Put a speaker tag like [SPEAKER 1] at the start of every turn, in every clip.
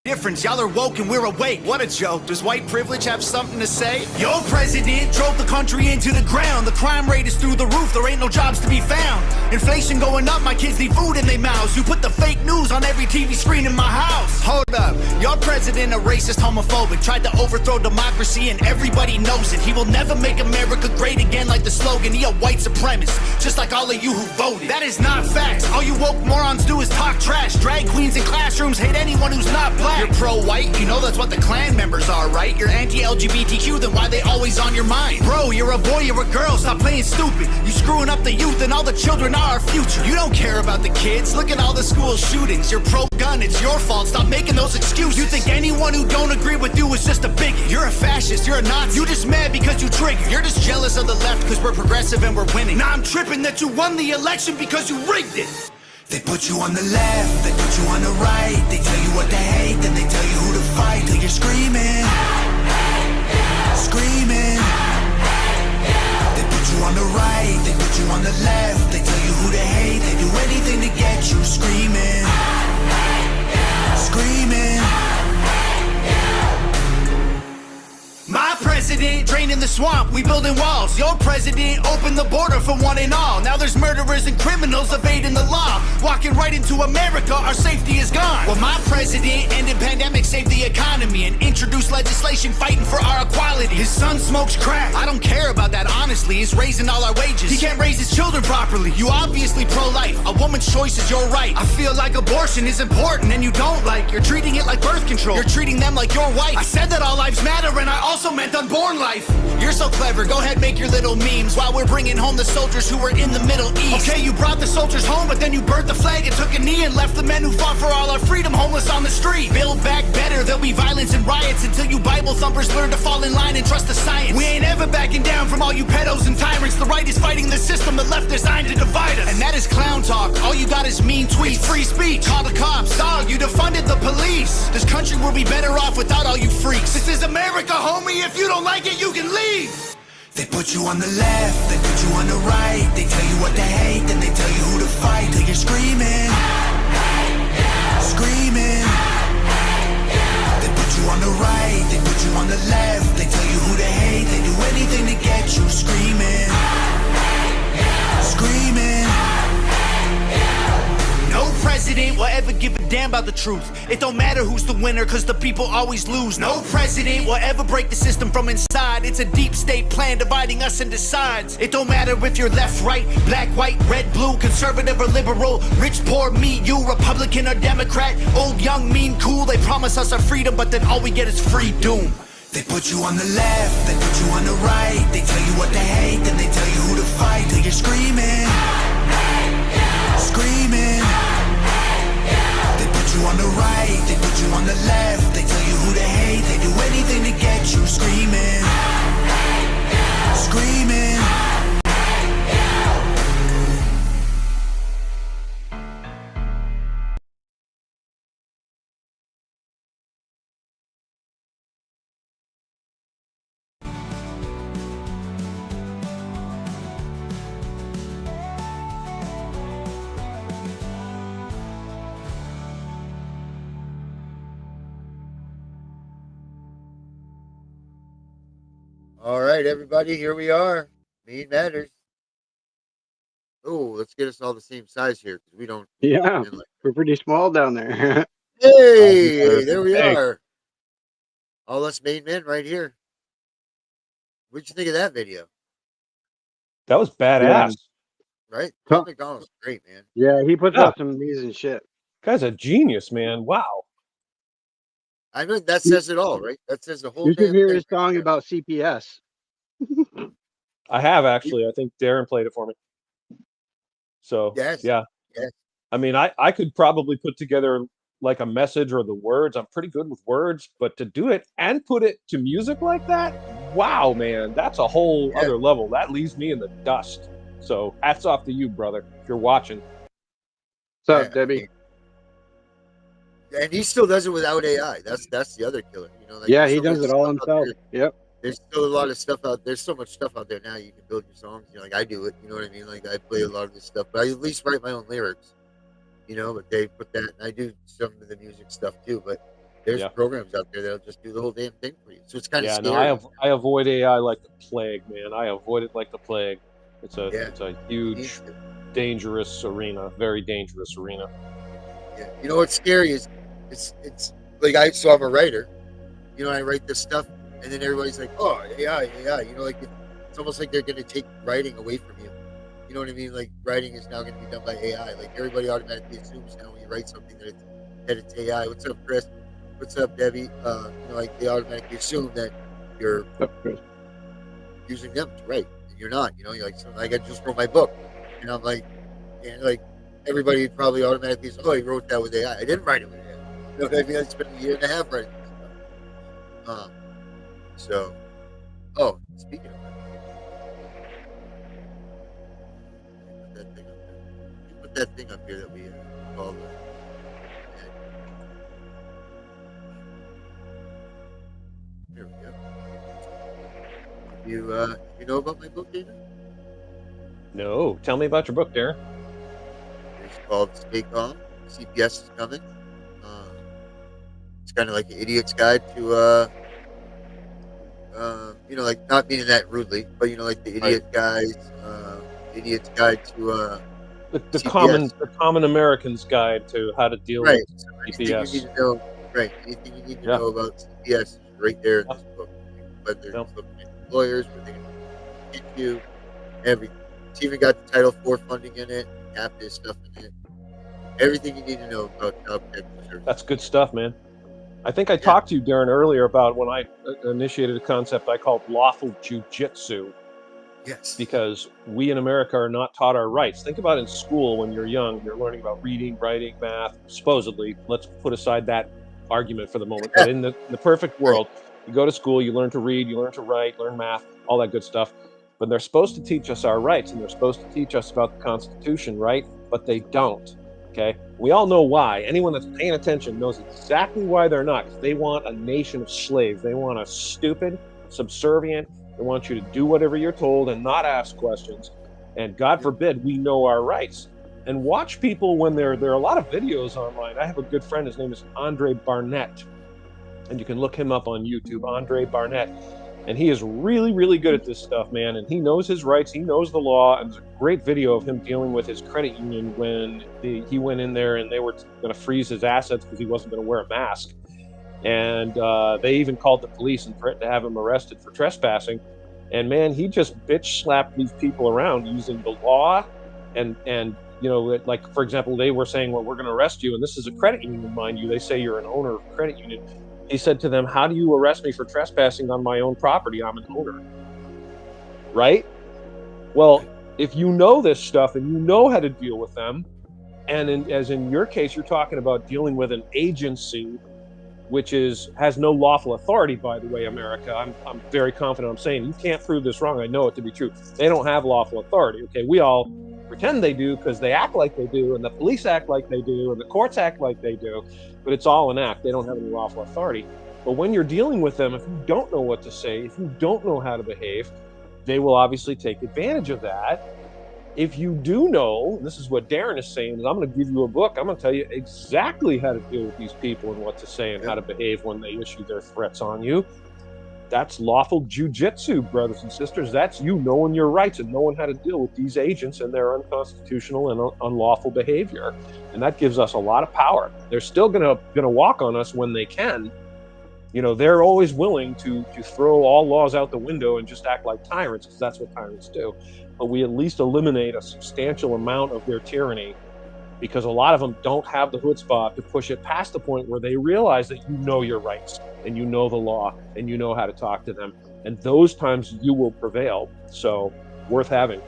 [SPEAKER 1] difference. Y'all are woke and we're awake. What a joke. Does white privilege have something to say? Your president drove the country into the ground. The crime rate is through the roof. There ain't no jobs to be found. Inflation going up. My kids need food in their mouths. You put the fake news on every TV screen in my house. Hold up. Your president a racist, homophobic. Tried to overthrow democracy and everybody knows it. He will never make America great again like the slogan. He a white supremacist, just like all of you who voted. That is not facts. All you woke morons do is talk trash. Drag queens in classrooms hate anyone who's not black. You're pro-white, you know that's what the Klan members are, right? You're anti-LGBTQ, then why they always on your mind? Bro, you're a boy, you're a girl, stop playing stupid. You screwing up the youth and all the children are our future. You don't care about the kids, look at all the school shootings. You're pro-gun, it's your fault, stop making those excuses. You think anyone who don't agree with you is just a bigot. You're a fascist, you're a Nazi. You just mad because you triggered. You're just jealous of the left because we're progressive and we're winning. Now I'm tripping that you won the election because you rigged it. They put you on the left, they put you on the right. They tell you what to hate, then they tell you who to fight. Till you're screaming, screaming. They put you on the right, they put you on the left. They tell you who to hate, they do anything to get you screaming, screaming. My president draining the swamp, we building walls. Your president opened the border for one and all. Now there's murderers and criminals evading the law. Walking right into America, our safety is gone. Well, my president ended pandemic, saved the economy, and introduced legislation fighting for our equality. His son smokes crack. I don't care about that, honestly. He's raising all our wages. He can't raise his children properly. You obviously pro-life. A woman's choice is your right. I feel like abortion is important and you don't like. You're treating it like birth control. You're treating them like your wife. I said that all lives matter and I also meant unborn life. You're so clever, go ahead make your little memes while we're bringing home the soldiers who were in the Middle East. Okay, you brought the soldiers home, but then you burnt the flag and took a knee and left the men who fought for all our freedom homeless on the street. Build back better, there'll be violence and riots until you Bible thumpers learn to fall in line and trust the science. We ain't ever backing down from all you pedos and tyrants. The right is fighting the system, the left designed to divide us. And that is clown talk, all you got is mean tweets. It's free speech, call the cops, dog, you defunded the police. This country will be better off without all you freaks. This is America, homie, if you don't like it, you can leave. They put you on the left, they put you on the right. They tell you what to hate, then they tell you who to fight. Till you're screaming, screaming. They put you on the right, they put you on the left. They tell you who to hate, they do anything to get you screaming, screaming. No president will ever give a damn about the truth. It don't matter who's the winner, cause the people always lose. No president will ever break the system from inside. It's a deep state plan dividing us into sides. It don't matter if you're left, right, black, white, red, blue, conservative or liberal, rich, poor, me, you, Republican or Democrat, old, young, mean, cool. They promise us our freedom, but then all we get is free doom. They put you on the left, they put you on the right. They tell you what to hate, then they tell you who to fight. Till you're screaming, screaming. They put you on the right, they put you on the left. They tell you who to hate, they do anything to get you screaming, screaming.
[SPEAKER 2] All right, everybody, here we are. Maine matters. Oh, let's get us all the same size here because we don't.
[SPEAKER 3] Yeah, we're pretty small down there.
[SPEAKER 2] Hey, there we are. All us Maine men right here. What'd you think of that video?
[SPEAKER 4] That was badass.
[SPEAKER 2] Right? Tom McDonald's great, man.
[SPEAKER 3] Yeah, he puts out some amazing shit.
[SPEAKER 4] Guy's a genius, man. Wow.
[SPEAKER 2] I mean, that says it all, right? That says the whole.
[SPEAKER 3] You should hear his song about CPS.
[SPEAKER 4] I have actually. I think Darren played it for me. So
[SPEAKER 2] yes.
[SPEAKER 4] Yeah.
[SPEAKER 2] Yes.
[SPEAKER 4] I mean, I could probably put together like a message or the words. I'm pretty good with words, but to do it and put it to music like that, wow, man, that's a whole other level. That leaves me in the dust. So hats off to you, brother, if you're watching.
[SPEAKER 3] What's up, Debbie?
[SPEAKER 2] And he still does it without AI. That's the other killer. You know, like
[SPEAKER 3] yeah, he does it all himself. Yep.
[SPEAKER 2] There's still a lot of stuff out. There's so much stuff out there now. You can build your songs. You know, like I do it. You know what I mean? Like I play a lot of this stuff, but I at least write my own lyrics. You know, but they put that. And I do some of the music stuff too. But There's
[SPEAKER 4] Yeah.
[SPEAKER 2] programs out there that'll just do the whole damn thing for you. So it's kind of
[SPEAKER 4] Yeah,
[SPEAKER 2] scary.
[SPEAKER 4] no, I avoid AI like the plague, man. I avoid it like the plague. It's a huge, dangerous arena, very dangerous arena.
[SPEAKER 2] Yeah. You know what's scary is it's like I'm a writer. You know, I write this stuff, and then everybody's like, "Oh, AI." You know, like it's almost like they're going to take writing away from you. You know what I mean? Like writing is now going to be done by AI. Like everybody automatically assumes now when you write something that it's AI. What's up, Chris? What's up, Debbie? You know, like they automatically assume that you're using them to write, and you're not. You know, you're like, so, like I just wrote my book, and I'm like, and like everybody probably automatically says, "Oh, he wrote that with AI." I didn't write it with AI. You know what I mean? I spent a year and a half writing this stuff. So, speaking of that, put that thing up here that we call the. There we go. You know about my book, Dana?
[SPEAKER 4] No, tell me about your book, Darren.
[SPEAKER 2] It's called Stay Calm. CPS is coming. It's kind of like an idiot's guide to, you know, like not meaning that rudely, but you know, like the idiot guys, idiot's guide to
[SPEAKER 4] the common American's guide to how to deal with
[SPEAKER 2] CPS. Anything you need to know, anything you need to know about CPS is right there in this book. Whether they're looking at lawyers, where they can get you, everything. It's even got the Title IV funding in it, captive stuff in it. Everything you need to know about child protection services.
[SPEAKER 4] That's good stuff, man. I think I talked to you, Darren, earlier about when I initiated a concept I called lawful jujitsu.
[SPEAKER 2] Yes.
[SPEAKER 4] Because we in America are not taught our rights. Think about in school when you're young, you're learning about reading, writing, math, supposedly. Let's put aside that argument for the moment. But in the perfect world, you go to school, you learn to read, you learn to write, learn math, all that good stuff. But they're supposed to teach us our rights, and they're supposed to teach us about the Constitution, right? But they don't. Okay, we all know why. Anyone that's paying attention knows exactly why they're not. Because they want a nation of slaves. They want us stupid, subservient. They want you to do whatever you're told and not ask questions. And God forbid we know our rights. And watch people when there are a lot of videos online. I have a good friend. His name is Andre Barnett, and you can look him up on YouTube. Andre Barnett. And he is really, really good at this stuff, man. And he knows his rights. He knows the law. And there's a great video of him dealing with his credit union when he went in there and they were going to freeze his assets because he wasn't going to wear a mask. And they even called the police and threatened to have him arrested for trespassing. And man, he just bitch slapped these people around using the law. And you know, like, for example, they were saying, well, we're going to arrest you. And this is a credit union, mind you. They say you're an owner of a credit union. He said to them, how do you arrest me for trespassing on my own property? I'm an owner. Right? Well, if you know this stuff and you know how to deal with them, and as in your case, you're talking about dealing with an agency which has no lawful authority, by the way, America. I'm very confident I'm saying you can't prove this wrong. I know it to be true. They don't have lawful authority. Okay, we all pretend they do because they act like they do, and the police act like they do, and the courts act like they do, but it's all an act. They don't have any lawful authority. But when you're dealing with them, if you don't know what to say, if you don't know how to behave, they will obviously take advantage of that. If you do know, this is what Darren is saying, is I'm going to give you a book. I'm going to tell you exactly how to deal with these people and what to say and how to behave when they issue their threats on you. That's lawful jujitsu, brothers and sisters. That's you knowing your rights and knowing how to deal with these agents and their unconstitutional and unlawful behavior. And that gives us a lot of power. They're still going to walk on us when they can. You know, they're always willing to throw all laws out the window and just act like tyrants, because that's what tyrants do. But we at least eliminate a substantial amount of their tyranny, because a lot of them don't have the chutzpah to push it past the point where they realize that you know your rights and you know the law and you know how to talk to them. And those times you will prevail. So worth having.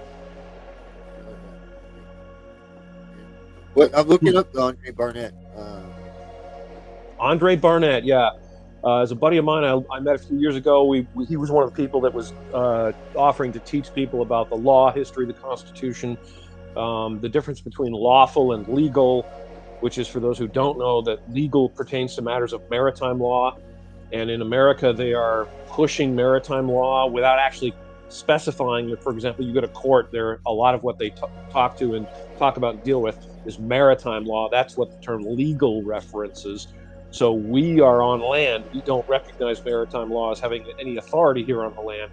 [SPEAKER 2] Well, I'm looking up Andre Barnett.
[SPEAKER 4] Andre Barnett, yeah. As a buddy of mine I met a few years ago, he was one of the people that was offering to teach people about the law, history, the Constitution, the difference between lawful and legal, which is, for those who don't know, that legal pertains to matters of maritime law. And in America, they are pushing maritime law without actually specifying that. For example, you go to court, a lot of what they talk about and deal with is maritime law. That's what the term legal references. So we are on land. We don't recognize maritime law as having any authority here on the land.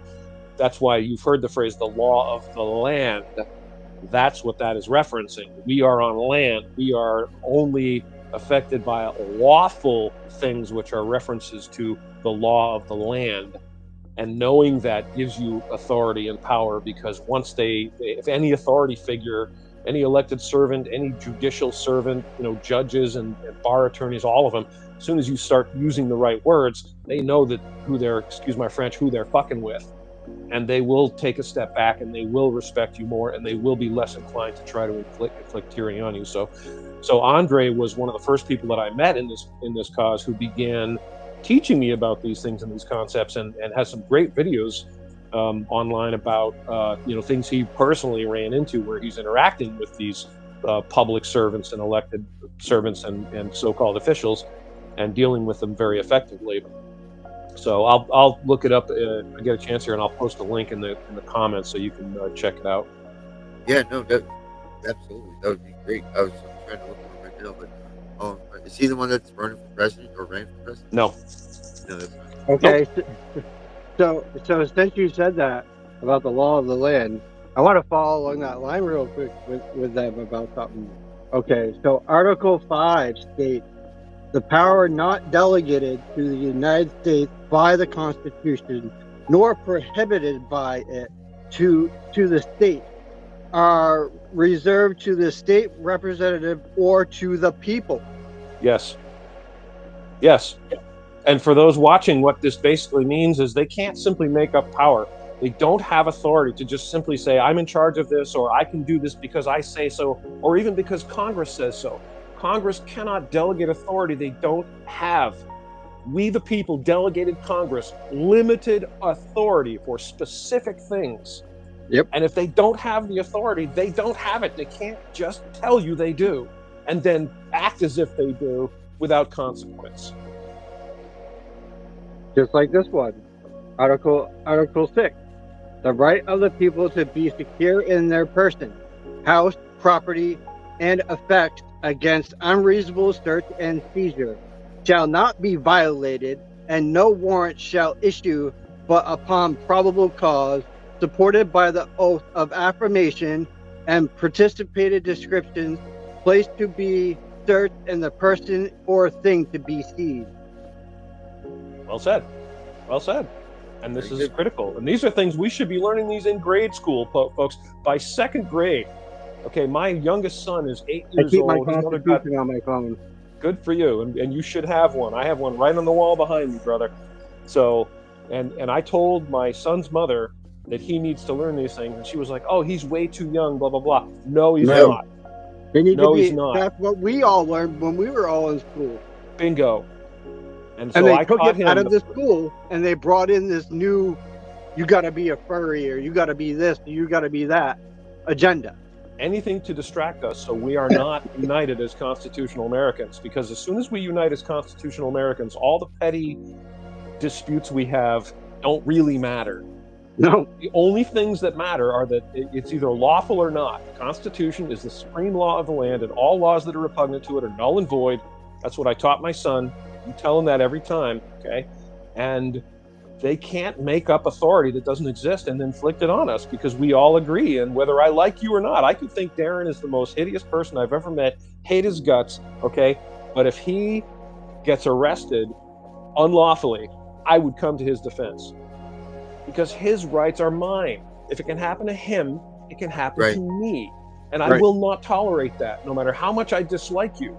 [SPEAKER 4] That's why you've heard the phrase, the law of the land. That's what that is referencing. We are on land. We are only affected by lawful things, which are references to the law of the land. And knowing that gives you authority and power, because once if any authority figure, any elected servant, any judicial servant, judges and bar attorneys, all of them, as soon as you start using the right words, they know that who they're, excuse my French, who they're fucking with. And they will take a step back, and they will respect you more, and they will be less inclined to try to inflict tyranny on you. So Andre was one of the first people that I met in this cause who began teaching me about these things and these concepts, and has some great videos online about things he personally ran into where he's interacting with these public servants and elected servants and so-called officials, and dealing with them very effectively. So I'll look it up. I get a chance here, and I'll post a link in the comments so you can check it out.
[SPEAKER 2] Yeah, no, absolutely, that would be great. I was trying to look for him right now, but is he the one that's running for president or ran for president?
[SPEAKER 4] No.
[SPEAKER 2] No, that's not.
[SPEAKER 3] Okay. Nope. So since you said that about the law of the land, I want to follow along that line real quick with them about something. Okay, so Article 5 states, the power not delegated to the United States by the Constitution, nor prohibited by it to the state, are reserved to the state representative or to the people.
[SPEAKER 4] Yes. And for those watching, what this basically means is they can't simply make up power. They don't have authority to just simply say, I'm in charge of this, or I can do this because I say so, or even because Congress says so. Congress cannot delegate authority they don't have. We, the people, delegated Congress limited authority for specific things.
[SPEAKER 3] Yep.
[SPEAKER 4] And if they don't have the authority, they don't have it. They can't just tell you they do and then act as if they do without consequence.
[SPEAKER 3] Just like this one, Article 6, the right of the people to be secure in their person, house, property, and effects against unreasonable search and seizure shall not be violated, and no warrant shall issue but upon probable cause, supported by the oath of affirmation and participated descriptions, place to be searched and the person or thing to be seized.
[SPEAKER 4] Well said. And this is critical. And these are things we should be learning these in grade school, folks. By second grade. Okay, my youngest son is 8 years old.
[SPEAKER 3] I keep my Constitution on my phone.
[SPEAKER 4] Good for you, and you should have one. I have one right on the wall behind me, brother. So, and I told my son's mother that he needs to learn these things, and she was like, "Oh, he's way too young." Blah blah blah. No, he's not. He's not.
[SPEAKER 3] That's what we all learned when we were all in school.
[SPEAKER 4] Bingo. And so
[SPEAKER 3] they
[SPEAKER 4] I
[SPEAKER 3] took
[SPEAKER 4] taught
[SPEAKER 3] it
[SPEAKER 4] him
[SPEAKER 3] out of the school, and they brought in this new, you got to be a furry, or you got to be this, or you got to be that agenda.
[SPEAKER 4] Anything to distract us so we are not united as constitutional Americans, because as soon as we unite as constitutional Americans, all the petty disputes we have don't really matter.
[SPEAKER 3] No.
[SPEAKER 4] The only things that matter are that it's either lawful or not. The Constitution is the supreme law of the land, and all laws that are repugnant to it are null and void. That's what I taught my son. You tell him that every time, okay? And they can't make up authority that doesn't exist and inflict it on us, because we all agree. And whether I like you or not, I could think Darren is the most hideous person I've ever met, hate his guts, okay? But if he gets arrested unlawfully, I would come to his defense, because his rights are mine. If it can happen to him, it can happen to me. And I will not tolerate that, no matter how much I dislike you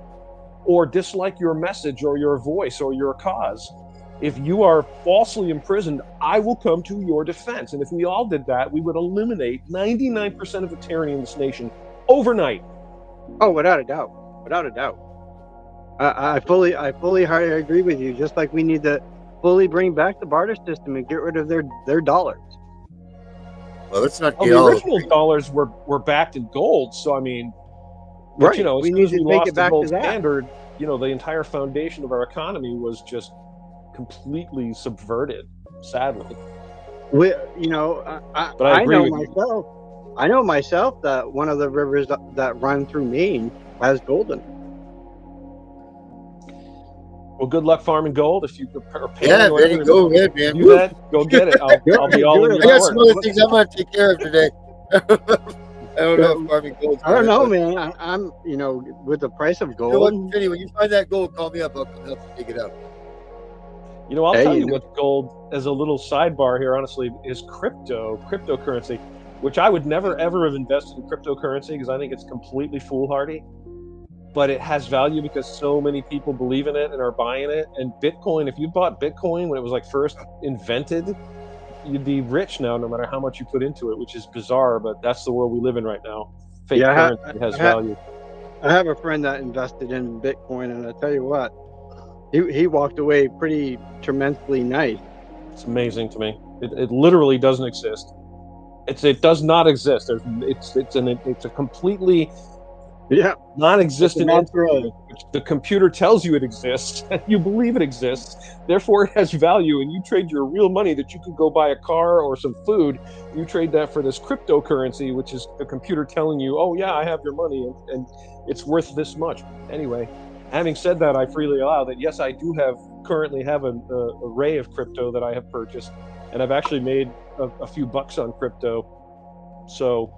[SPEAKER 4] or dislike your message or your voice or your cause. If you are falsely imprisoned, I will come to your defense. And if we all did that, we would eliminate 99% of the tyranny in this nation overnight.
[SPEAKER 3] Oh, without a doubt. Without a doubt. I fully agree with you. Just like we need to fully bring back the barter system and get rid of their dollars.
[SPEAKER 2] Well, let's not
[SPEAKER 4] get the original dollars were backed in gold. So, I mean, but, you know, as soon as we lost the gold standard, you know, the entire foundation of our economy was just completely subverted, sadly.
[SPEAKER 3] I know myself that one of the rivers that run through Maine has gold in it.
[SPEAKER 4] Well, good luck farming gold. If you are paying
[SPEAKER 2] Yeah,
[SPEAKER 4] or
[SPEAKER 2] Vinny,
[SPEAKER 4] whatever,
[SPEAKER 2] go ahead, man.
[SPEAKER 4] do that. Go get it. I'll be all in
[SPEAKER 2] I
[SPEAKER 4] your
[SPEAKER 2] got
[SPEAKER 4] court.
[SPEAKER 2] some other things I'm gonna take care of today. I don't have farming gold.
[SPEAKER 3] I don't know,
[SPEAKER 2] but
[SPEAKER 3] man. I'm with the price of
[SPEAKER 2] you know what,
[SPEAKER 3] gold.
[SPEAKER 2] Vinny? When you find that gold, call me up. I'll come help you dig it up.
[SPEAKER 4] You know, I'll
[SPEAKER 3] Hey,
[SPEAKER 4] tell
[SPEAKER 3] you
[SPEAKER 4] you
[SPEAKER 3] know.
[SPEAKER 4] what gold, as a little sidebar here, honestly, is cryptocurrency, which I would never ever have invested in cryptocurrency because I think it's completely foolhardy. But it has value because so many people believe in it and are buying it. And Bitcoin, if you bought Bitcoin when it was like first invented, you'd be rich now, no matter how much you put into it, which is bizarre, but that's the world we live in right now. Fake
[SPEAKER 3] Yeah,
[SPEAKER 4] currency has value.
[SPEAKER 3] I have a friend that invested in Bitcoin, and I tell you what, he walked away pretty tremendously nice.
[SPEAKER 4] It's amazing to me. It literally doesn't exist. It does not exist. It's a completely
[SPEAKER 3] Yeah,
[SPEAKER 4] non-existent
[SPEAKER 3] it's a
[SPEAKER 4] entity. Which the computer tells you it exists, and you believe it exists. Therefore, it has value, and you trade your real money that you could go buy a car or some food. You trade that for this cryptocurrency, which is the computer telling you, "Oh yeah, I have your money, and it's worth this much." Anyway, having said that, I freely allow that. Yes, I do currently have an array of crypto that I have purchased, and I've actually made a few bucks on crypto. So,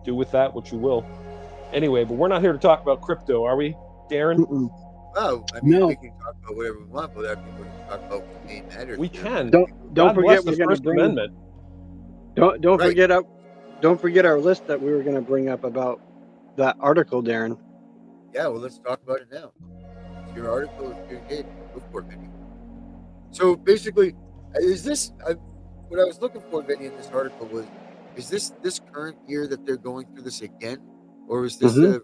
[SPEAKER 4] do with that what you will. Anyway, but we're not here to talk about crypto, are we, Darren?
[SPEAKER 2] Well, I mean,
[SPEAKER 3] No.
[SPEAKER 2] we can talk about whatever we want, but I think we're going to talk about what main matters.
[SPEAKER 4] We
[SPEAKER 2] here.
[SPEAKER 4] can.
[SPEAKER 3] Don't
[SPEAKER 4] God
[SPEAKER 3] forget
[SPEAKER 4] bless
[SPEAKER 3] we're
[SPEAKER 4] the
[SPEAKER 3] going to
[SPEAKER 4] First
[SPEAKER 3] bring.
[SPEAKER 4] Amendment.
[SPEAKER 3] Don't
[SPEAKER 2] Right.
[SPEAKER 3] forget our list that we were going to bring up about that article, Darren.
[SPEAKER 2] Yeah, well, let's talk about it now. It's your article. It's your game. Go for it, Vinny. So basically, is this what I was looking for, Vinny, in this article was, is this current year that they're going through this again, or is this a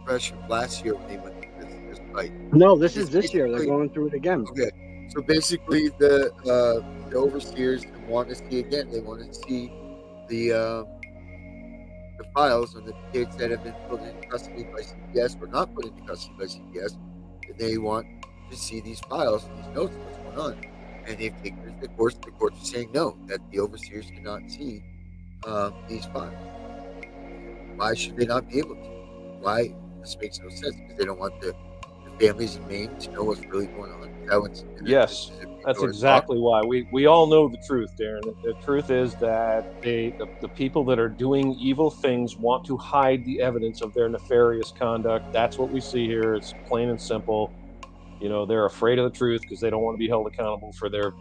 [SPEAKER 2] refresh of last year when they went through this fight?
[SPEAKER 3] No, this
[SPEAKER 2] It's
[SPEAKER 3] is this year. They're
[SPEAKER 2] basically-
[SPEAKER 3] going through it again.
[SPEAKER 2] Okay, so basically the overseers want to see again. They want to see the files on the kids that have been put into custody by CPS or not put into custody by CPS. And they want to see these files and these notes, what's going on. And they've taken it to the courts. The courts are saying no, that the overseers cannot see these files. Why should they not be able to? Why? This makes no sense because they don't want the families in Maine to know what's really going on.
[SPEAKER 4] Yes, that's exactly why. We all know the truth, Darren. The truth is that the people that are doing evil things want to hide the evidence of their nefarious conduct. That's what we see here. It's plain and simple. You know, they're afraid of the truth because they don't want to be held accountable for their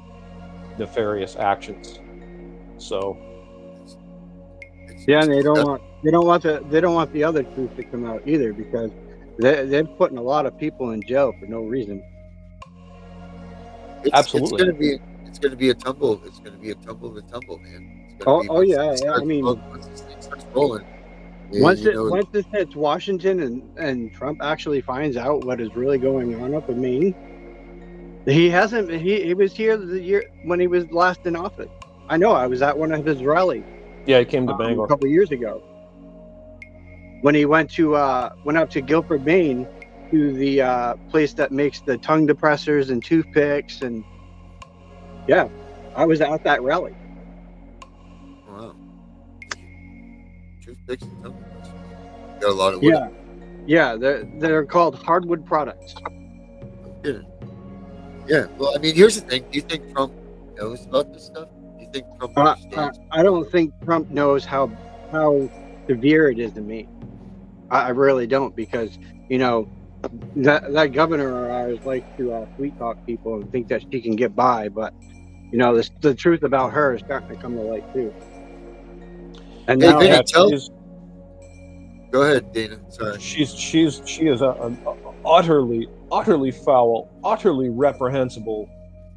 [SPEAKER 4] nefarious actions. So,
[SPEAKER 3] Yeah, and they don't want the other truth to come out either, because they're putting a lot of people in jail for no reason.
[SPEAKER 4] Absolutely.
[SPEAKER 2] It's going to be a tumble. It's going to be a tumble of a tumble, man.
[SPEAKER 3] I mean,
[SPEAKER 2] once this thing starts rolling.
[SPEAKER 3] Once this hits Washington and Trump actually finds out what is really going on up in Maine, he was here the year when he was last in office. I know, I was at one of his rallies.
[SPEAKER 4] Yeah, he came to Bangor
[SPEAKER 3] a couple years ago when he went up to Guilford, Maine, to the place that makes the tongue depressors and toothpicks, and yeah, I was at that rally.
[SPEAKER 2] Wow. Toothpicks and tongue depressors. Got a lot of wood.
[SPEAKER 3] Yeah, they're called hardwood products.
[SPEAKER 2] Yeah. Well, I mean, here's the thing. Do you think Trump knows about this stuff? Do you think Trump understands?
[SPEAKER 3] I don't think Trump knows how severe it is in Maine. I really don't, because that governor of ours likes to sweet talk people and think that she can get by, but the truth about her is starting to come to light too. And
[SPEAKER 2] Hey,
[SPEAKER 3] now
[SPEAKER 2] Vinny, go ahead, Dana. Sorry.
[SPEAKER 4] she is an utterly foul, utterly reprehensible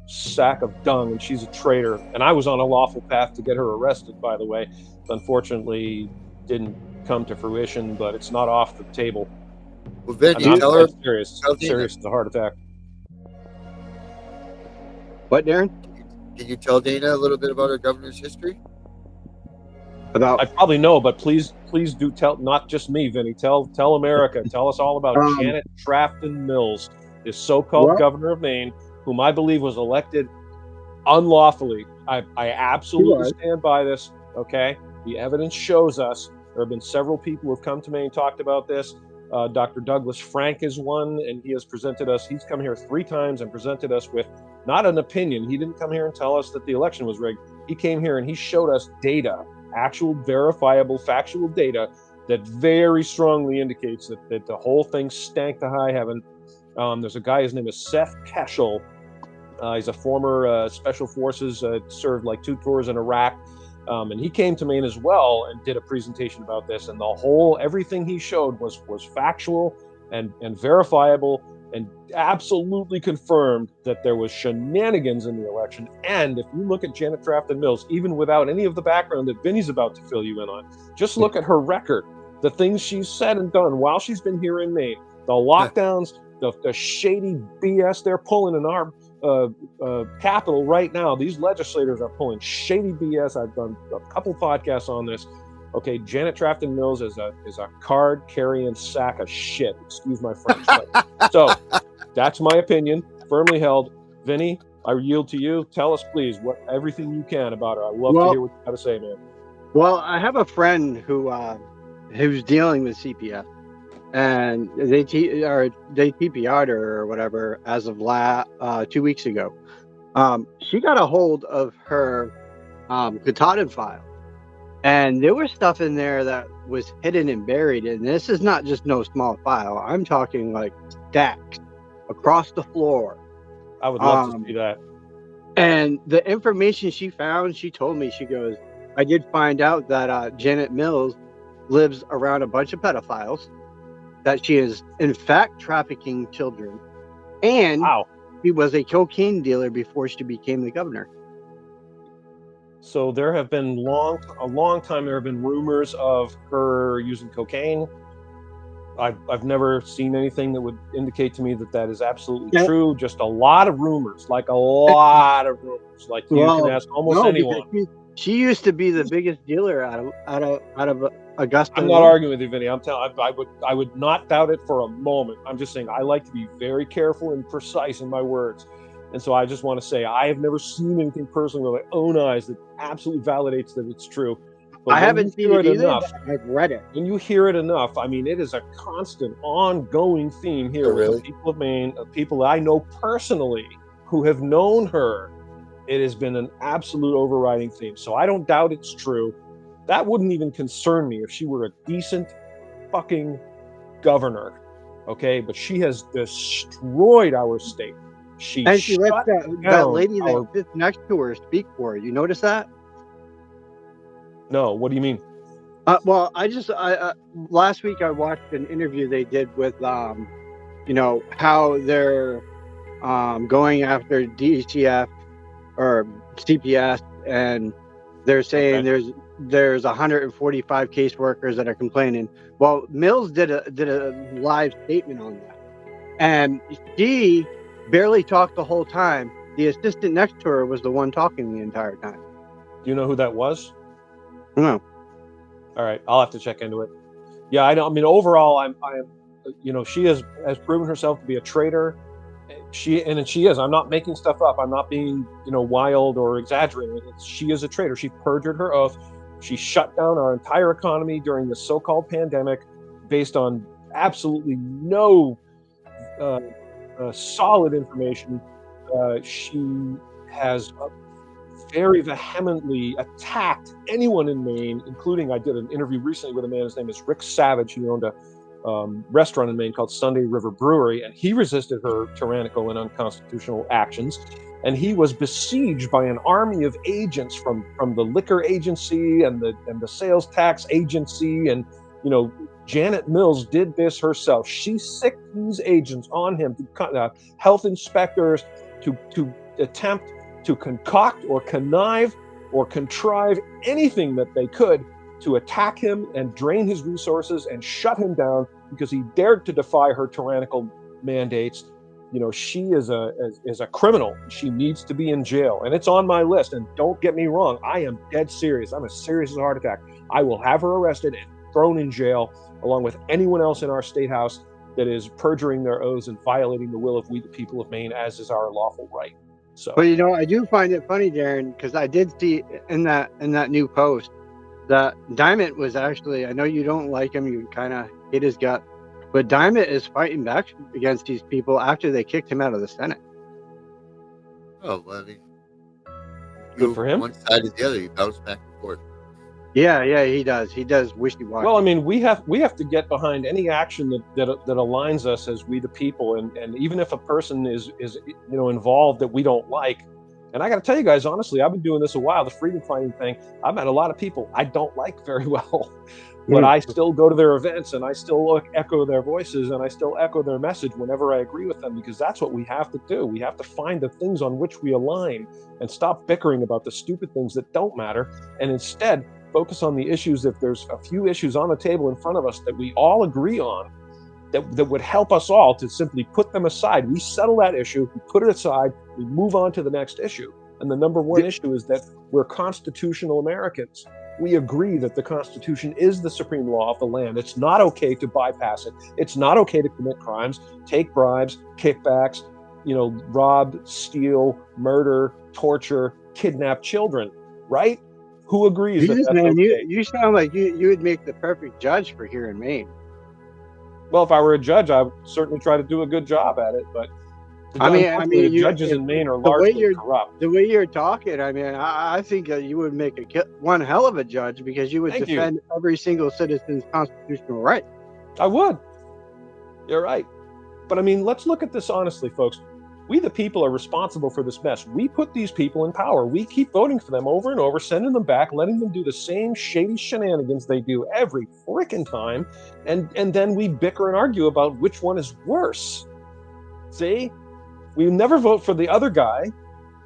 [SPEAKER 4] sack of dung, and she's a traitor. And I was on a lawful path to get her arrested, by the way. Unfortunately, didn't come to fruition, but it's not off the table.
[SPEAKER 2] Well, Vin,
[SPEAKER 4] I'm
[SPEAKER 2] tell her.
[SPEAKER 4] serious.
[SPEAKER 2] Tell Dana.
[SPEAKER 4] Serious as a heart attack.
[SPEAKER 3] What, Darren?
[SPEAKER 2] Can you tell Dana a little bit about her governor's history?
[SPEAKER 3] About
[SPEAKER 4] I probably know, but please do tell, not just me, Vinny. Tell America. Tell us all about Janet Trafton Mills, this so-called governor of Maine, whom I believe was elected unlawfully. I absolutely stand by this. Okay, the evidence shows us. There have been several people who have come to Maine and talked about this. Dr. Douglas Frank is one, and he has presented us. He's come here 3 times and presented us with not an opinion. He didn't come here and tell us that the election was rigged. He came here and he showed us data, actual verifiable, factual data that very strongly indicates that the whole thing stank to high heaven. There's a guy, his name is Seth Keshel. He's a former special forces, served like 2 tours in Iraq. And he came to Maine as well and did a presentation about this. And everything he showed was factual and verifiable, and absolutely confirmed that there was shenanigans in the election. And if you look at Janet Trafton Mills, even without any of the background that Vinny's about to fill you in on, just look at her record, the things she's said and done while she's been here in Maine, the lockdowns, the shady BS they're pulling in our capital right now. These legislators are pulling shady BS. I've done a couple podcasts on this. Okay, Janet Trafton Mills is a card-carrying sack of shit. Excuse my French. So that's my opinion, firmly held. Vinny, I yield to you. Tell us, please, everything you can about her. I love to hear what you got to say, man.
[SPEAKER 3] Well, I have a friend who's dealing with CPS, and they TPR'd her or whatever as of 2 weeks ago. She got a hold of her Katahdin file. And there was stuff in there that was hidden and buried. And this is not just no small file. I'm talking like stacks across the floor.
[SPEAKER 4] I would love to see that.
[SPEAKER 3] And the information she found, she told me, she goes, I did find out that Janet Mills lives around a bunch of pedophiles, that she is in fact trafficking children. And she was a cocaine dealer before she became the governor.
[SPEAKER 4] So there have been a long time. There have been rumors of her using cocaine. I've never seen anything that would indicate to me that is absolutely true. Just a lot of rumors, like you can ask almost anyone.
[SPEAKER 3] She used to be the biggest dealer out of Augusta.
[SPEAKER 4] I'm not arguing with you, Vinny. I would not doubt it for a moment. I'm just saying I like to be very careful and precise in my words. And so I just want to say I have never seen anything personally with my own eyes that absolutely validates that it's true. But
[SPEAKER 3] I haven't seen it either. I've read it.
[SPEAKER 4] When you hear it enough, I mean, it is a constant, ongoing theme here with the people of Maine, people that I know personally who have known her. It has been an absolute overriding theme. So I don't doubt it's true. That wouldn't even concern me if she were a decent fucking governor. Okay, but she has destroyed our state. She let
[SPEAKER 3] that lady that sits next to her speak for her. You notice that?
[SPEAKER 4] No. What do you mean?
[SPEAKER 3] Well, last week I watched an interview they did with, how they're going after DHHS or CPS, and they're saying there's 145 caseworkers that are complaining. Well, Mills did a live statement on that, and she barely talked the whole time. The assistant next to her was the one talking the entire time.
[SPEAKER 4] Do you know who that was?
[SPEAKER 3] No.
[SPEAKER 4] All right, I'll have to check into it. Yeah, I know. I mean, overall, I'm she has proven herself to be a traitor. She is. I'm not making stuff up. I'm not being, wild or exaggerating. She is a traitor. She perjured her oath. She shut down our entire economy during the so-called pandemic based on absolutely no solid information. She has very vehemently attacked anyone in Maine, including, I did an interview recently with a man, his name is Rick Savage. He owned a restaurant in Maine called Sunday River Brewery, and he resisted her tyrannical and unconstitutional actions. And he was besieged by an army of agents from the liquor agency and the sales tax agency. And, Janet Mills did this herself. She sicked these agents on him, health inspectors, to attempt to concoct or connive or contrive anything that they could to attack him and drain his resources and shut him down because he dared to defy her tyrannical mandates. She is a criminal. She needs to be in jail, and it's on my list. And don't get me wrong, I am dead serious. I'm as serious as a heart attack. I will have her arrested and thrown in jail along with anyone else in our state house that is perjuring their oaths and violating the will of we the people of Maine, as is our lawful right. So,
[SPEAKER 3] but I do find it funny, Darren, because I did see in that new post that Diamond was actually, I know you don't like him, you kind of hate his gut, But Diamond is fighting back against these people after they kicked him out of the Senate.
[SPEAKER 2] Oh, well, I mean,
[SPEAKER 4] Good for him.
[SPEAKER 2] One side or the other, you bounce back and forth.
[SPEAKER 3] Yeah, he does. He does wishy-washy.
[SPEAKER 4] Well, I mean, we have to get behind any action that aligns us as we the people, and even if a person is involved that we don't like. And I got to tell you guys, honestly, I've been doing this a while, the freedom fighting thing. I've met a lot of people I don't like very well, but I still go to their events and I still echo their voices and I still echo their message whenever I agree with them, because that's what we have to do. We have to find the things on which we align and stop bickering about the stupid things that don't matter, and instead focus on the issues. If there's a few issues on the table in front of us that we all agree on, that would help us all, to simply put them aside. We settle that issue, we put it aside, we move on to the next issue. And the number one issue is that we're constitutional Americans. We agree that the Constitution is the supreme law of the land. It's not okay to bypass it. It's not okay to commit crimes, take bribes, kickbacks, rob, steal, murder, torture, kidnap children, right? Who agrees that that's okay?
[SPEAKER 3] You sound like you would make the perfect judge for here in Maine.
[SPEAKER 4] Well, if I were a judge, I would certainly try to do a good job at it. But the judges in Maine are largely corrupt.
[SPEAKER 3] The way you're talking, I think you would make one hell of a judge, because you would defend every single citizen's constitutional right.
[SPEAKER 4] I would. You're right. But let's look at this honestly, folks. We, the people, are responsible for this mess. We put these people in power. We keep voting for them over and over, sending them back, letting them do the same shady shenanigans they do every freaking time. And then we bicker and argue about which one is worse. See? We never vote for the other guy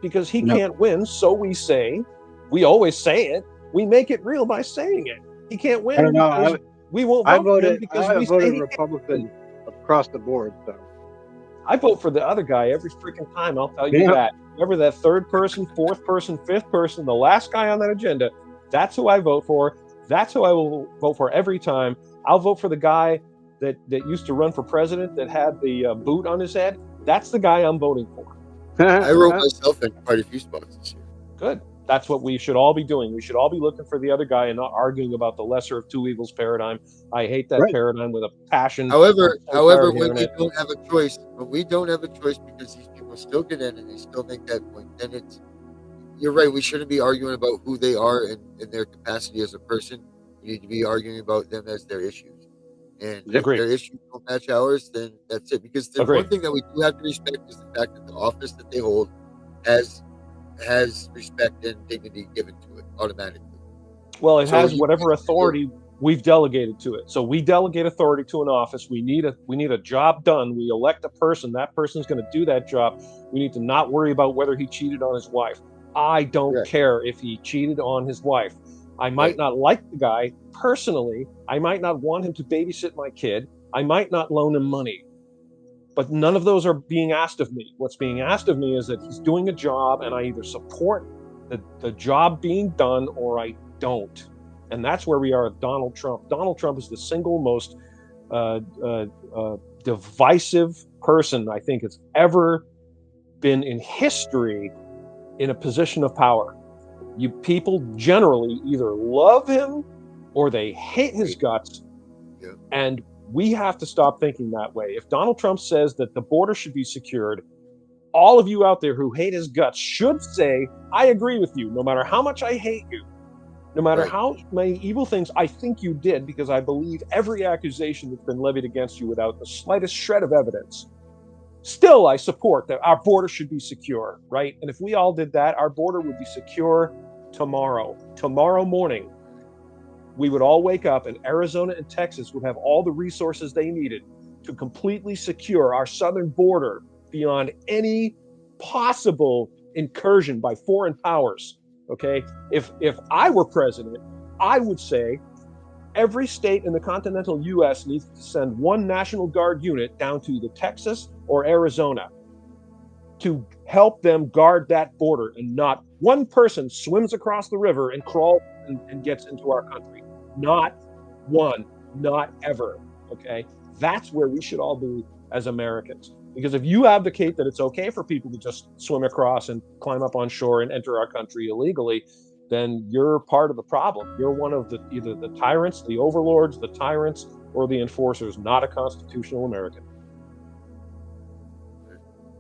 [SPEAKER 4] because he can't win. So we always say it. We make it real by saying it. He can't win.
[SPEAKER 3] I don't know.
[SPEAKER 4] We won't vote for him because
[SPEAKER 3] I voted Republican across the board. So
[SPEAKER 4] I vote for the other guy every freaking time. I'll tell you that. Whoever that third person, fourth person, fifth person, the last guy on that agenda, that's who I vote for. That's who I will vote for every time. I'll vote for the guy that used to run for president that had the boot on his head. That's the guy I'm voting for.
[SPEAKER 2] I wrote myself in quite a few spots this year.
[SPEAKER 4] Good. That's what we should all be doing. We should all be looking for the other guy and not arguing about the lesser of two evils paradigm. I hate that paradigm with a passion.
[SPEAKER 2] However, when we don't have a choice, because these people still get in and they still make that point, then you're right. We shouldn't be arguing about who they are and their capacity as a person. We need to be arguing about them as their issues. And if their issues don't match ours, then that's it. Because the one thing that we do have to respect is the fact that the office that they hold has respect and dignity given to it automatically.
[SPEAKER 4] Well, it has whatever authority we've delegated to it. So we delegate authority to an office. We need a job done. We elect a person. That person's going to do that job. We need to not worry about whether he cheated on his wife. I don't care if he cheated on his wife. I might not like the guy personally. I might not want him to babysit my kid. I might not loan him money. But none of those are being asked of me. What's being asked of me is that he's doing a job, and I either support the job being done or I don't. And that's where we are with Donald Trump. Donald Trump is the single most divisive person I think has ever been in history in a position of power. You people generally either love him or they hate his guts. Yeah. And we have to stop thinking that way. If Donald Trump says that the border should be secured, all of you out there who hate his guts should say, I agree with you, no matter how much I hate you, no matter how many evil things I think you did, because I believe every accusation that's been levied against you without the slightest shred of evidence. Still, I support that our border should be secure, right? And if we all did that, our border would be secure tomorrow morning. We would all wake up and Arizona and Texas would have all the resources they needed to completely secure our southern border beyond any possible incursion by foreign powers. Okay. If I were president, I would say every state in the continental U.S. needs to send one National Guard unit down to the Texas or Arizona to help them guard that border, and not one person swims across the river and crawls and gets into our country. Not one, not ever. Okay. That's where we should all be as Americans. Because if you advocate that it's okay for people to just swim across and climb up on shore and enter our country illegally, then you're part of the problem. You're one of either the tyrants, the overlords, the tyrants, or the enforcers, not a constitutional American.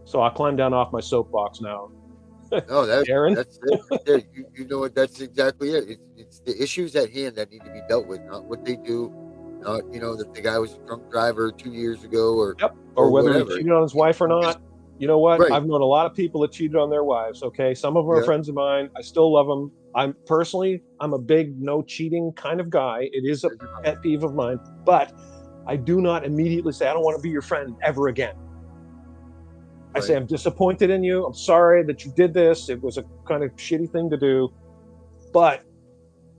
[SPEAKER 4] So I climb down off my soapbox now.
[SPEAKER 2] No,
[SPEAKER 4] Aaron?
[SPEAKER 2] that's it. Right there. You know what? That's exactly it. It's the issues at hand that need to be dealt with, not what they do. Not, that the guy was a drunk driver 2 years ago,
[SPEAKER 4] or whether
[SPEAKER 2] whatever.
[SPEAKER 4] he cheated on his wife or not. You know what?
[SPEAKER 2] Right.
[SPEAKER 4] I've known a lot of people that cheated on their wives. Okay, some of them are friends of mine. I still love them. I'm a big no cheating kind of guy. It is a pet peeve of mine, but I do not immediately say I don't want to be your friend ever again. I say I'm disappointed in you. I'm sorry that you did this. It was a kind of shitty thing to do, but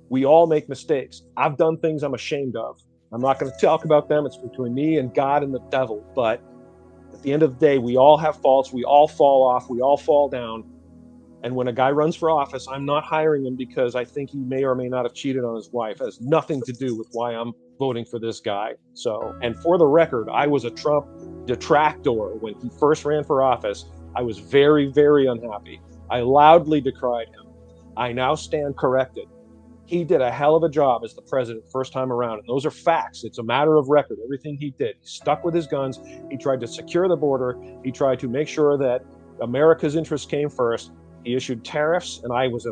[SPEAKER 4] we all make mistakes. I've done things I'm ashamed of. I'm not going to talk about them. It's between me and God and the devil. But at the end of the day, we all have faults. We all fall off. We all fall down. And when a guy runs for office, I'm not hiring him because I think he may or may not have cheated on his wife. It has nothing to do with why I'm voting for this guy. So, and for the record, I was a Trump detractor when he first ran for office. I was very, very unhappy. I loudly decried him. I now stand corrected. He did a hell of a job as the president first time around, and those are facts. It's a matter of record. Everything he did, he stuck with his guns. He tried to secure the border. He tried to make sure that America's interests came first. He issued tariffs, and I was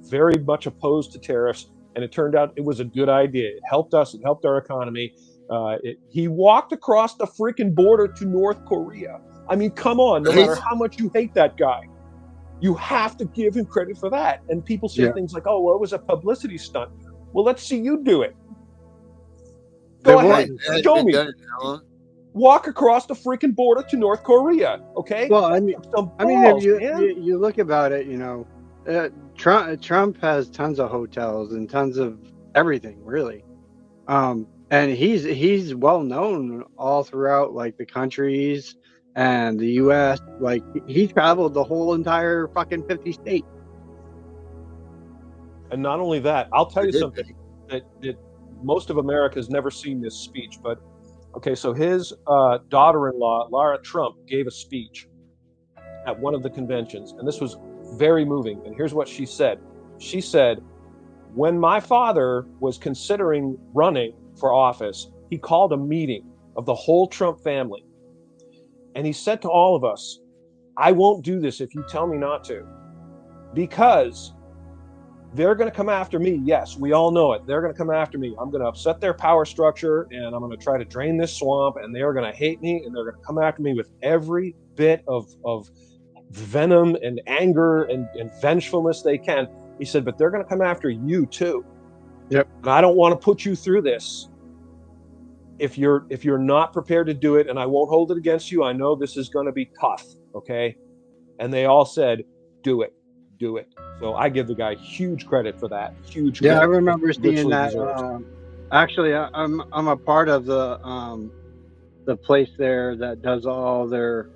[SPEAKER 4] very much opposed to tariffs, and it turned out it was a good idea. It helped us. It helped our economy. He walked across the freaking border to North Korea. I mean, come on, no matter how much you hate that guy, you have to give him credit for that. And people say things like, oh, well, it was a publicity stunt. Well, let's see you do it. Go ahead. Show me. Walk across the freaking border to North Korea, okay?
[SPEAKER 3] Well, I mean, if you look about it, Trump has tons of hotels and tons of everything, really. And he's well known all throughout, like, the countries and the U.S. Like, he traveled the whole entire fucking 50 states.
[SPEAKER 4] And not only that, I'll tell you something that most of America has never seen this speech, but okay, so his daughter-in-law, Lara Trump, gave a speech at one of the conventions, and this was very moving. And here's what she said. She said, when my father was considering running for office, he called a meeting of the whole Trump family. And he said to all of us, I won't do this if you tell me not to, because they're going to come after me. Yes, we all know it. They're going to come after me. I'm going to upset their power structure, and I'm going to try to drain this swamp, and they're going to hate me, and they're going to come after me with every bit of venom and anger and vengefulness they can. He said, but they're going to come after you too.
[SPEAKER 3] Yep.
[SPEAKER 4] And I don't want to put you through this if you're not prepared to do it, and I won't hold it against you. I know this is going to be tough, okay? And they all said, do it. So I give the guy huge credit for that. Huge credit.
[SPEAKER 3] Yeah, I remember seeing that. Actually, I'm a part of the place there that does all their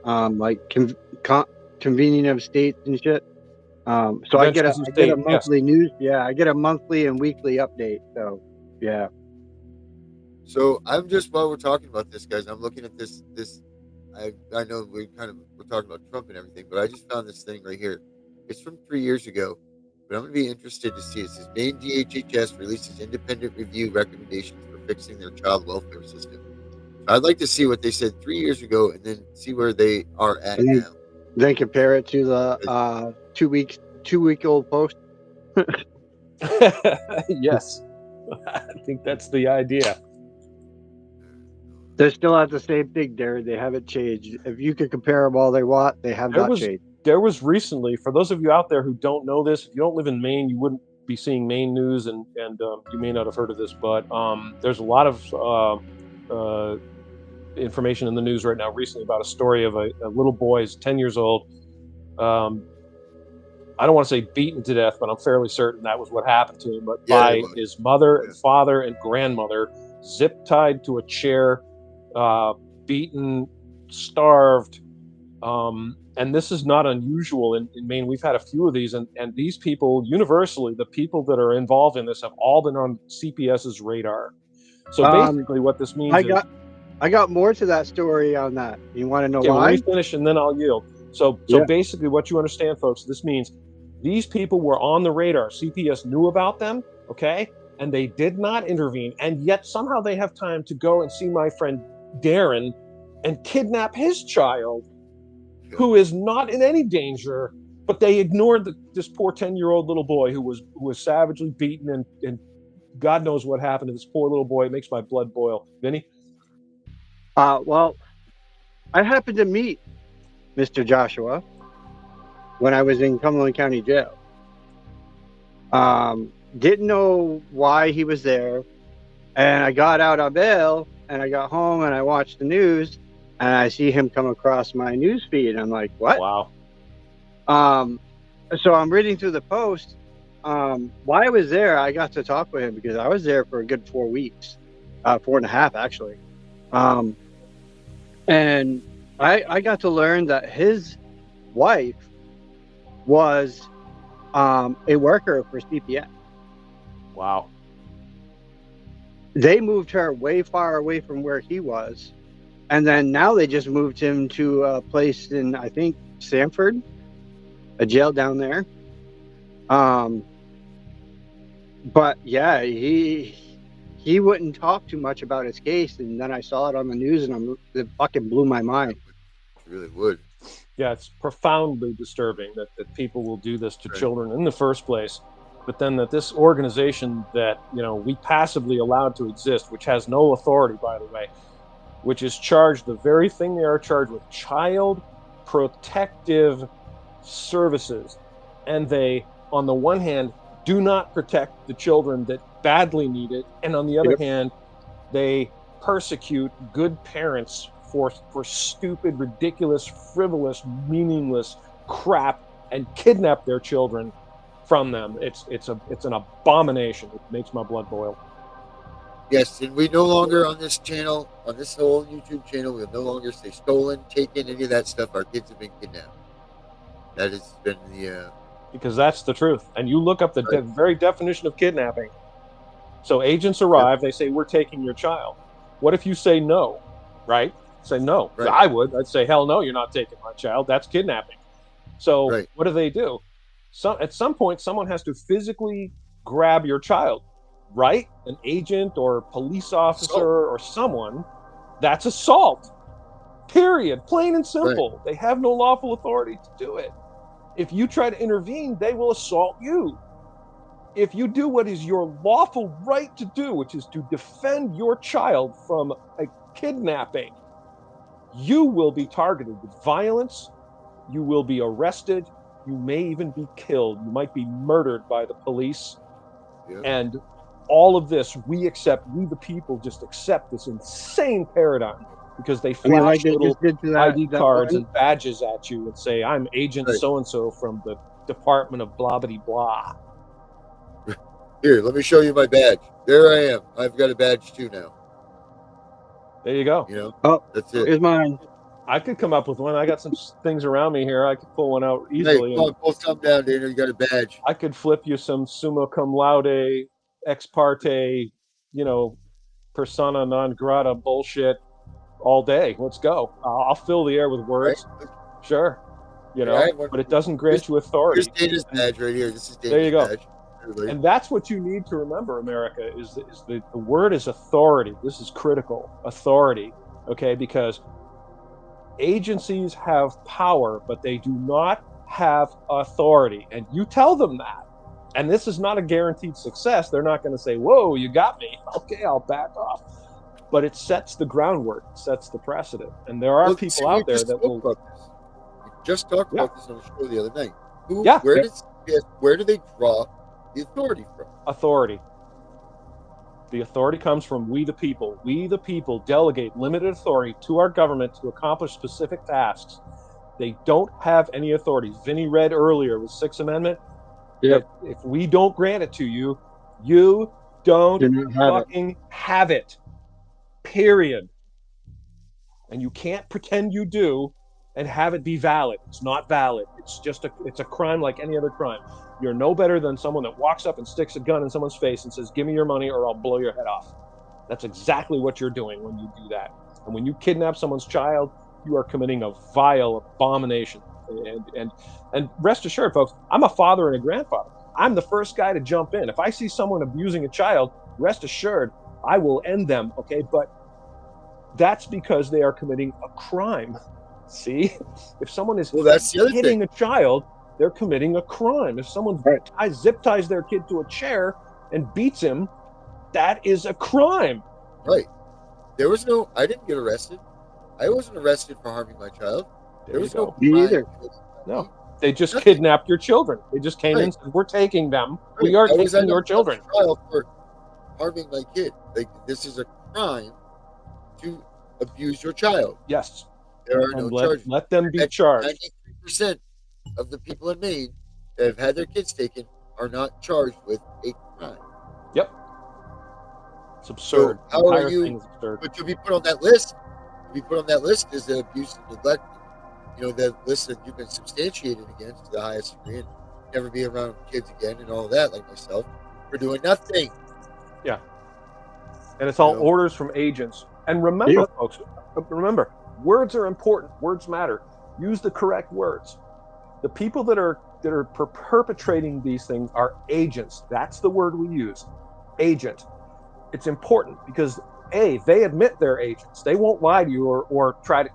[SPEAKER 3] like convening of states and shit. So I get a monthly news. Yeah, I get a monthly and weekly update. So yeah.
[SPEAKER 2] So I'm just, while we're talking about this, guys, I'm looking at this. I know we're talking about Trump and everything, but I just found this thing right here. It's from 3 years ago, but I'm going to be interested to see. It says Maine DHHS releases independent review recommendations for fixing their child welfare system. I'd like to see what they said 3 years ago, and then see where they are at now.
[SPEAKER 3] Then compare it to the 2-week-old post.
[SPEAKER 4] Yes, I think that's the idea.
[SPEAKER 3] They're still at the same thing, Darren. They haven't changed. If you could compare them all they want, they have not changed.
[SPEAKER 4] There was recently, for those of you out there who don't know this, if you don't live in Maine, you wouldn't be seeing Maine news, and you may not have heard of this, but there's a lot of information in the news right now recently about a story of a little boy, he's 10 years old. I don't want to say beaten to death, but I'm fairly certain that was what happened to him, but by his mother and father and grandmother, zip-tied to a chair, beaten, starved. And this is not unusual in Maine. We've had a few of these, and these people, universally, the people that are involved in this have all been on CPS's radar. So basically what this means
[SPEAKER 3] I got more to that story on that. You want to know why?
[SPEAKER 4] Let me finish and then I'll yield. So basically what you understand, folks, this means These people were on the radar. CPS knew about them, okay? And they did not intervene. And yet somehow they have time to go and see my friend Darren and kidnap his child, who is not in any danger, but they ignored this poor 10-year-old little boy who was savagely beaten, and God knows what happened to this poor little boy. It makes my blood boil. Vinny?
[SPEAKER 3] Well, I happened to meet Mr. Joshua when I was in Cumberland County Jail. Didn't know why he was there, and I got out on bail, and I got home and I watched the news, and I see him come across my news feed, and I'm like, what?
[SPEAKER 4] Wow.
[SPEAKER 3] So I'm reading through the post. While I was there, I got to talk with him because I was there for a good 4 weeks, 4.5 actually. And I got to learn that his wife was a worker for CPS.
[SPEAKER 4] Wow.
[SPEAKER 3] They moved her way far away from where he was. And then now they just moved him to a place in, I think, Sanford, a jail down there. But yeah, he wouldn't talk too much about his case. And then I saw it on the news, and it fucking blew my mind.
[SPEAKER 2] It really would.
[SPEAKER 4] Yeah, it's profoundly disturbing that people will do this to children in the first place. But then that this organization that, we passively allowed to exist, which has no authority, by the way, which is charged, the very thing they are charged with, child protective services. And they, on the one hand, do not protect the children that badly need it. And on the other hand, they persecute good parents for stupid, ridiculous, frivolous, meaningless crap and kidnap their children from them. It's an abomination. It makes my blood boil.
[SPEAKER 2] Yes, and we no longer on this channel, on this whole YouTube channel, we'll no longer say stolen, taken, any of that stuff. Our kids have been kidnapped. That has been the...
[SPEAKER 4] Because that's the truth. And you look up the very definition of kidnapping. So agents arrive, they say, we're taking your child. What if you say no, right? Say no.
[SPEAKER 2] Right.
[SPEAKER 4] I would. I'd say, hell no, you're not taking my child. That's kidnapping. So what do? At some point, someone has to physically grab your child, right? An agent or police officer or someone. That's assault. Period. Plain and simple. Right. They have no lawful authority to do it. If you try to intervene, they will assault you. If you do what is your lawful right to do, which is to defend your child from a kidnapping, you will be targeted with violence. You will be arrested. You may even be killed. You might be murdered by the police. Yeah. And all of this, we the people just accept this insane paradigm because they flash little ID cards and badges at you and say, I'm agent so-and-so from the Department of blah-blah-blah.
[SPEAKER 2] Here, let me show you my badge. There I am. I've got a badge too now.
[SPEAKER 4] There you go.
[SPEAKER 2] That's it.
[SPEAKER 3] Here's mine.
[SPEAKER 4] I could come up with one. I got some things around me here. I could pull one out easily.
[SPEAKER 2] Hey, come on, pull some down, Dana. You got a badge.
[SPEAKER 4] I could flip you some summa cum laude, ex parte, persona non grata bullshit all day. Let's go. I'll fill the air with words. Right. Sure. But it doesn't grant you authority.
[SPEAKER 2] Here's Dana's badge right here. This is Dana's
[SPEAKER 4] there you go.
[SPEAKER 2] badge. Everybody.
[SPEAKER 4] And that's what you need to remember, America, is the word is authority. This is critical. Authority. Okay? Because agencies have power, but they do not have authority. And you tell them that. And this is not a guaranteed success. They're not going to say, whoa, you got me. Okay, I'll back off. But it sets the groundwork, it sets the precedent. And there are people out there that will...
[SPEAKER 2] We just talked about this on the show the other night. Where do they draw the authority from?
[SPEAKER 4] Authority. The authority comes from we the people. We the people delegate limited authority to our government to accomplish specific tasks. They don't have any authority. Vinny read earlier with Sixth Amendment. Yep. If we don't grant it to you, you don't fucking have it. Period. And you can't pretend you do and have it be valid. It's not valid. It's a crime like any other crime. You're no better than someone that walks up and sticks a gun in someone's face and says, give me your money or I'll blow your head off. That's exactly what you're doing when you do that. And when you kidnap someone's child, you are committing a vile abomination. And rest assured, folks, I'm a father and a grandfather. I'm the first guy to jump in. If I see someone abusing a child, rest assured, I will end them. Okay, but that's because they are committing a crime. See, if someone is
[SPEAKER 2] that's the other
[SPEAKER 4] hitting
[SPEAKER 2] thing.
[SPEAKER 4] a child, they're committing a crime. If someone
[SPEAKER 3] Right.
[SPEAKER 4] zip ties their kid to a chair and beats him, that is a crime.
[SPEAKER 2] Right. I didn't get arrested. I wasn't arrested for harming my child.
[SPEAKER 4] There
[SPEAKER 2] There
[SPEAKER 4] you
[SPEAKER 2] was no
[SPEAKER 4] go.
[SPEAKER 3] Me
[SPEAKER 2] crime
[SPEAKER 3] either.
[SPEAKER 2] committed by
[SPEAKER 4] No,
[SPEAKER 2] me.
[SPEAKER 4] they just
[SPEAKER 2] Nothing.
[SPEAKER 4] kidnapped your children. They just came in
[SPEAKER 2] Right.
[SPEAKER 4] and said, "We're taking them.
[SPEAKER 2] Right.
[SPEAKER 4] We are
[SPEAKER 2] I was
[SPEAKER 4] taking
[SPEAKER 2] under
[SPEAKER 4] your children."
[SPEAKER 2] trial for harming my kid. Like, this is a crime to abuse your child.
[SPEAKER 4] Yes,
[SPEAKER 2] There are
[SPEAKER 4] and
[SPEAKER 2] no charges.
[SPEAKER 4] let them be charged.
[SPEAKER 2] 93% of the people in Maine that have had their kids taken are not charged with a crime.
[SPEAKER 4] Yep, it's absurd.
[SPEAKER 2] So how
[SPEAKER 4] the
[SPEAKER 2] are
[SPEAKER 4] entire
[SPEAKER 2] you?
[SPEAKER 4] thing is absurd.
[SPEAKER 2] But to be put on that list, is the abuse and neglect. The list that you've been substantiated against to the highest degree, and never be around kids again, and all that, like myself, for doing nothing.
[SPEAKER 4] Yeah, and it's all
[SPEAKER 2] You know?
[SPEAKER 4] orders from agents. And remember,
[SPEAKER 3] Yep.
[SPEAKER 4] folks, remember, words are important. Words matter. Use the correct words. The people that are perpetrating these things are agents. That's the word we use, agent. It's important because they admit they're agents. They won't lie to you or try to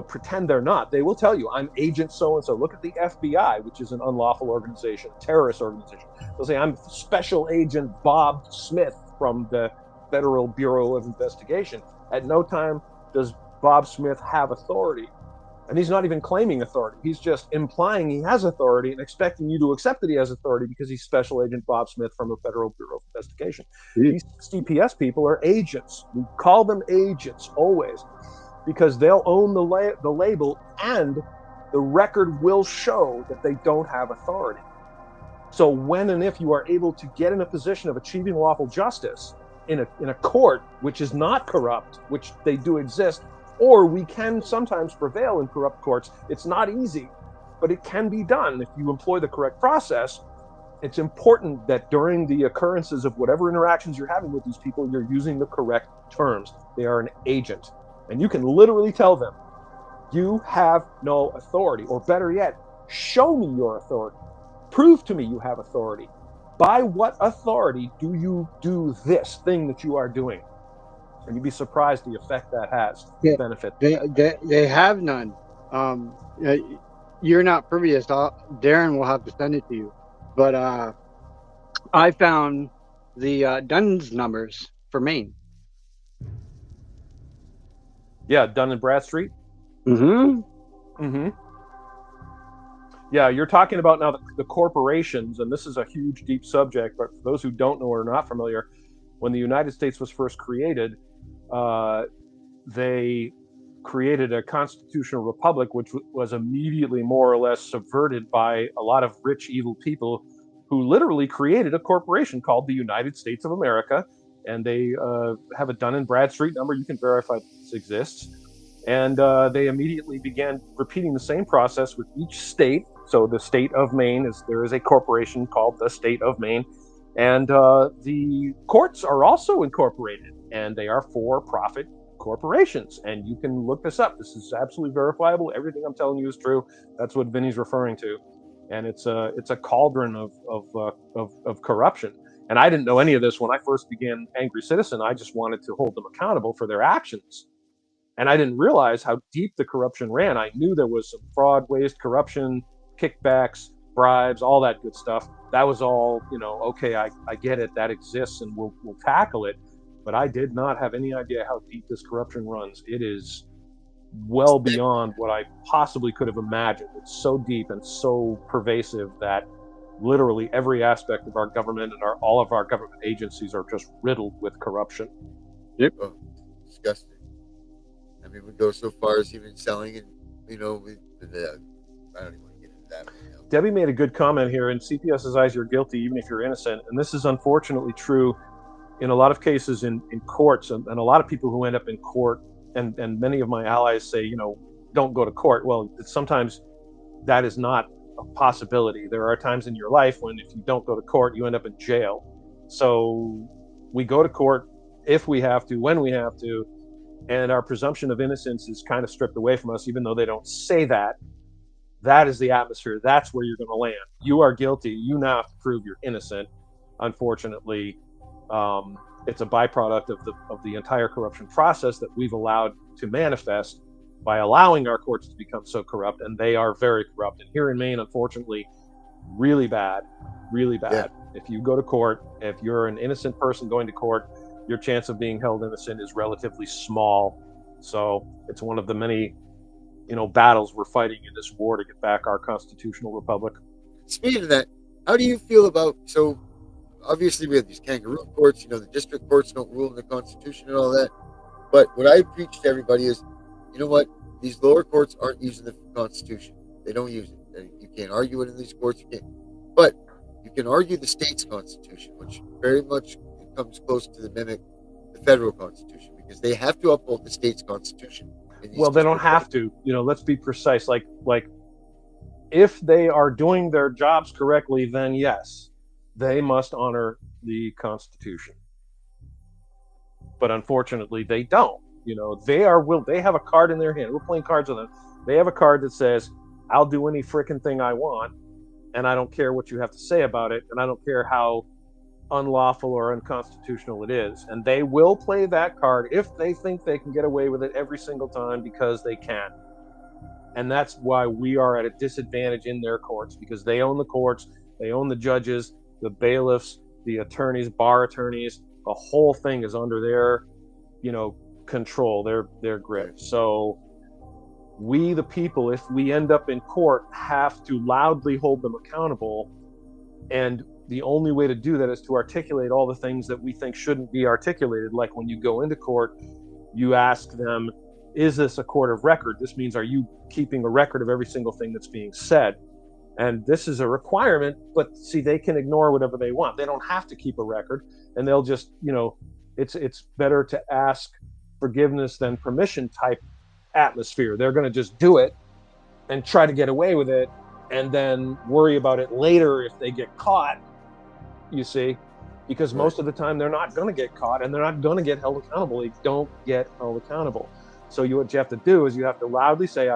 [SPEAKER 4] pretend they're not. They will tell you, I'm agent so and so. Look at the FBI, which is an unlawful organization, terrorist organization. They'll say, I'm Special Agent Bob Smith from the Federal Bureau of Investigation. At no time does Bob Smith have authority. And he's not even claiming authority. He's just implying he has authority and expecting you to accept that he has authority because he's Special Agent Bob Smith from the Federal Bureau of Investigation. These CPS people are agents. We call them agents always because they'll own the label, and the record will show that they don't have authority. So when and if you are able to get in a position of achieving lawful justice in a court which is not corrupt, which they do exist, or we can sometimes prevail in corrupt courts. It's not easy, but it can be done if you employ the correct process. It's important that during the occurrences of whatever interactions you're having with these people, you're using the correct terms. They are an agent. And you can literally tell them, you have no authority. Or better yet, show me your authority. Prove to me you have authority. By what authority do you do this thing that you are doing? And you'd be surprised the effect that has, the benefit.
[SPEAKER 3] They have none. You're not privy to this. Darren will have to send it to you. But I found the DUNS numbers for Maine.
[SPEAKER 4] Yeah, Dun and Bradstreet.
[SPEAKER 3] Mm-hmm.
[SPEAKER 4] Yeah, you're talking about now the corporations, and this is a huge, deep subject. But for those who don't know or are not familiar, when the United States was first created, they created a constitutional republic, which was immediately more or less subverted by a lot of rich, evil people who literally created a corporation called the United States of America. And they have a Dun and Bradstreet number. You can verify this exists. And they immediately began repeating the same process with each state. So the state of Maine there is a corporation called the state of Maine. And the courts are also incorporated, and they are for-profit corporations. And you can look this up. This is absolutely verifiable. Everything I'm telling you is true. That's what Vinny's referring to. And it's a cauldron of corruption. And I didn't know any of this when I first began Angry Citizen. I just wanted to hold them accountable for their actions. And I didn't realize how deep the corruption ran. I knew there was some fraud, waste, corruption, kickbacks, bribes, all that good stuff. That was all, okay, I get it. That exists, and we'll tackle it. But I did not have any idea how deep this corruption runs. It is well beyond what I possibly could have imagined. It's so deep and so pervasive that literally every aspect of our government and all of our government agencies are just riddled with corruption.
[SPEAKER 3] Yep.
[SPEAKER 2] Oh, disgusting. I mean, we go so far as even selling, and I don't even want to get into that right now.
[SPEAKER 4] Debbie made a good comment here. In CPS's eyes, you're guilty even if you're innocent. And this is unfortunately true in a lot of cases in courts. And a lot of people who end up in court, and many of my allies say, don't go to court. Well, sometimes that is not a possibility. There are times in your life when if you don't go to court, you end up in jail. So we go to court if we have to, when we have to, and our presumption of innocence is kind of stripped away from us, even though they don't say that. that is the atmosphere. That's where you're going to land. You are guilty. You now have to prove you're innocent. Unfortunately, it's a byproduct of the entire corruption process that we've allowed to manifest by allowing our courts to become so corrupt, and they are very corrupt. And here in Maine, unfortunately, really bad, really bad. Yeah. If you go to court, if you're an innocent person going to court, your chance of being held innocent is relatively small. So it's one of the many, battles we're fighting in this war to get back our constitutional republic.
[SPEAKER 2] Speaking of that, how do you feel about, so obviously we have these kangaroo courts, the district courts don't rule in the Constitution and all that. But what I preach to everybody is, you know what? These lower courts aren't using the Constitution. They don't use it. You can't argue it in these courts. You can't. But you can argue the state's Constitution, which very much comes close to the mimic the federal Constitution, because they have to uphold the state's Constitution.
[SPEAKER 4] Well, they don't have to. Let's be precise. Like if they are doing their jobs correctly, then yes, they must honor the Constitution. But unfortunately, they don't. They have a card in their hand. We're playing cards with them. They have a card that says, I'll do any freaking thing I want, and I don't care what you have to say about it, and I don't care how unlawful or unconstitutional it is. And they will play that card if they think they can get away with it every single time, because they can. And that's why we are at a disadvantage in their courts, because they own the courts, they own the judges, the bailiffs, the attorneys, bar attorneys. The whole thing is under their, control, their grip. So we, the people, if we end up in court, have to loudly hold them accountable. And the only way to do that is to articulate all the things that we think shouldn't be articulated. Like when you go into court, you ask them, is this a court of record? This means, are you keeping a record of every single thing that's being said? And this is a requirement, but see, they can ignore whatever they want. They don't have to keep a record, and they'll just, it's better to ask forgiveness than permission type atmosphere. They're going to just do it and try to get away with it, and then worry about it later if they get caught, you see, because most of the time they're not going to get caught, and they're not going to get held accountable. They don't get held accountable. So what you have to do is you have to loudly say,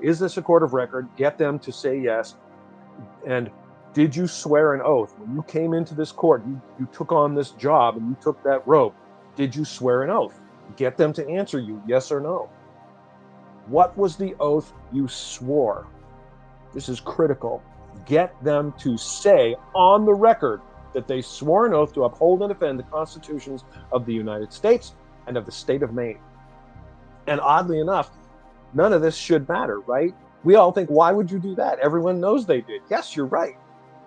[SPEAKER 4] is this a court of record? Get them to say yes. And did you swear an oath? When you came into this court, you took on this job and you took that robe. Did you swear an oath? Get them to answer you yes or no. What was the oath you swore? This is critical. Get them to say on the record that they swore an oath to uphold and defend the constitutions of the United States and of the state of Maine. And oddly enough, none of this should matter, right? We all think, why would you do that? Everyone knows they did. Yes, you're right.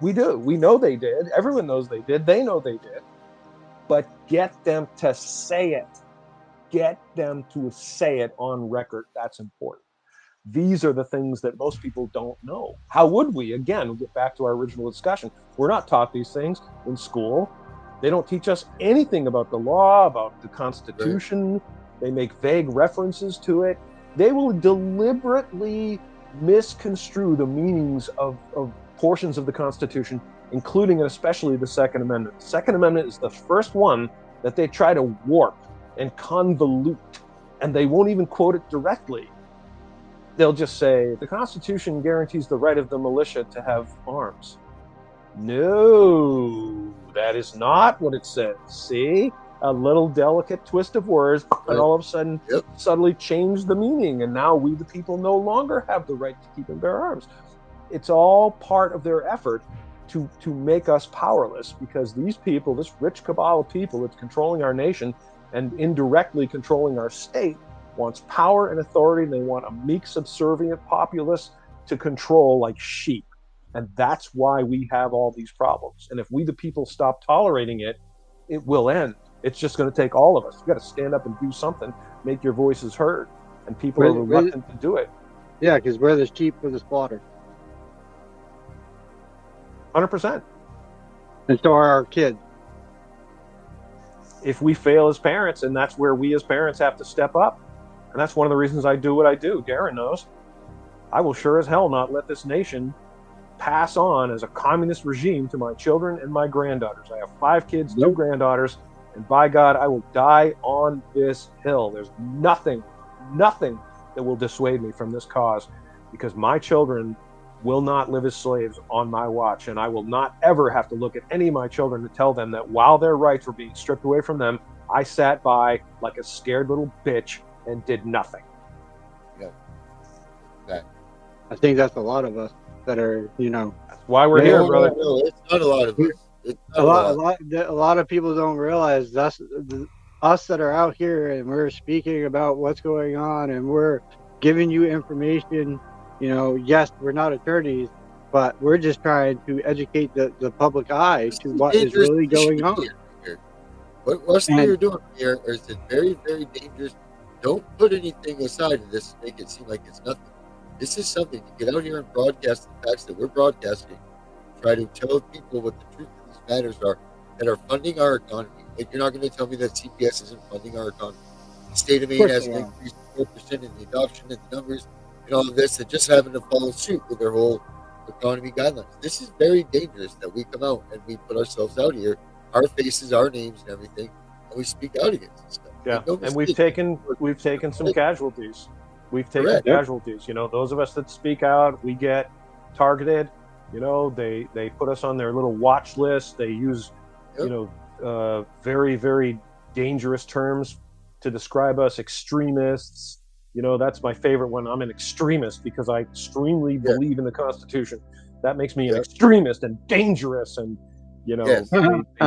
[SPEAKER 4] We do. We know they did. Everyone knows they did. They know they did. But get them to say it. Get them to say it on record. That's important. These are the things that most people don't know. How would we? Again, we'll get back to our original discussion. We're not taught these things in school. They don't teach us anything about the law, about the Constitution. Right. They make vague references to it. They will deliberately misconstrue the meanings of portions of the Constitution, including and especially the Second Amendment. The Second Amendment is the first one that they try to warp and convolute, and they won't even quote it directly. They'll just say, the Constitution guarantees the right of the militia to have arms. No, that is not what it says. See? A little delicate twist of words, and all of a sudden subtly change the meaning. And now we, the people, no longer have the right to keep and bear arms. It's all part of their effort to make us powerless, because these people, this rich cabal of people that's controlling our nation and indirectly controlling our state, wants power and authority. And they want a meek, subservient populace to control like sheep. And that's why we have all these problems. And if we, the people, stop tolerating it, it will end. It's just going to take all of us. You got to stand up and do something, make your voices heard, and people are reluctant to do it.
[SPEAKER 3] Yeah, because we're the sheep for the slaughter.
[SPEAKER 4] 100%.
[SPEAKER 3] And so are our kids.
[SPEAKER 4] If we fail as parents, and that's where we as parents have to step up, and that's one of the reasons I do what I do. Darren knows. I will sure as hell not let this nation pass on as a communist regime to my children and my granddaughters. I have 5 kids, 2 granddaughters. And by God, I will die on this hill. There's nothing that will dissuade me from this cause, because my children will not live as slaves on my watch, and I will not ever have to look at any of my children to tell them that while their rights were being stripped away from them, I sat by like a scared little bitch and did nothing.
[SPEAKER 2] Yeah. That.
[SPEAKER 3] I think that's a lot of us that are,
[SPEAKER 4] That's why we're here, brother.
[SPEAKER 2] No, it's not a lot of us. It's not
[SPEAKER 3] a lot of people don't realize that's us that are out here and we're speaking about what's going on and we're giving you information. Yes, we're not attorneys, but we're just trying to educate the public eye to what is really going on.
[SPEAKER 2] What you're doing here is very, very dangerous. Don't put anything aside of this to make it seem like it's nothing. This is something to get out here and broadcast the facts that we're broadcasting. Try to tell people what the truth of these matters are that are funding our economy. Like, you're not going to tell me that CPS isn't funding our economy. The state of Maine has an increase of 4% in the adoption and the numbers and all of this, that just having to follow suit with their whole economy guidelines. This is very dangerous that we come out and we put ourselves out here, our faces, our names, and everything, and we speak out against this stuff.
[SPEAKER 4] Yeah,
[SPEAKER 2] no
[SPEAKER 4] and we've taken some casualties. We've taken
[SPEAKER 2] Correct.
[SPEAKER 4] casualties. Those of us that speak out, we get targeted. They put us on their little watch list. They use, very, very dangerous terms to describe us, extremists. That's my favorite one. I'm an extremist because I extremely believe in the Constitution. That makes me an extremist and dangerous. And they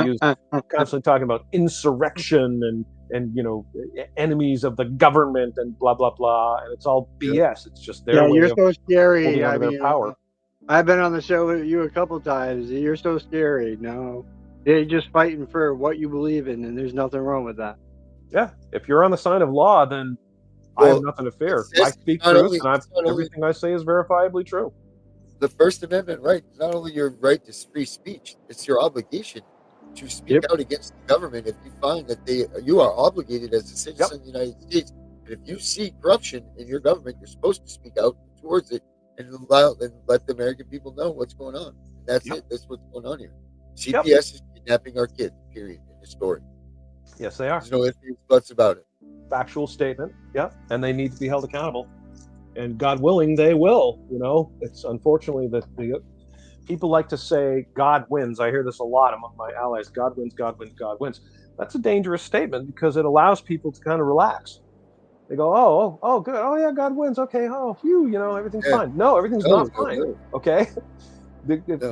[SPEAKER 4] use constantly talking about insurrection and enemies of the government and blah blah blah, and it's all BS. It's just their way
[SPEAKER 3] you're
[SPEAKER 4] of
[SPEAKER 3] so scary.
[SPEAKER 4] holding onto their power.
[SPEAKER 3] I've been on the show with you a couple times. You're so scary. No, they're just fighting for what you believe in, and there's nothing wrong with that.
[SPEAKER 4] Yeah, if you're on the side of law, then I have nothing to fear. I speak truth, and everything I say is verifiably true.
[SPEAKER 2] The First Amendment right is not only your right to free speech, it's your obligation to speak out against the government if you find that you are obligated as a citizen of the United States. And if you see corruption in your government, you're supposed to speak out towards it and let the American people know what's going on. And that's it. That's what's going on here. CPS is kidnapping our kids, period, in the story.
[SPEAKER 4] Yes, they are.
[SPEAKER 2] There's no ifs, buts about it.
[SPEAKER 4] Factual statement. Yeah, and they need to be held accountable. And God willing, they will. It's unfortunately that the people like to say God wins. I hear this a lot among my allies. God wins, God wins, God wins. That's a dangerous statement because it allows people to kind of relax. They go, oh, good. Oh, yeah, God wins. Okay, phew, everything's fine. No, everything's not fine. Okay?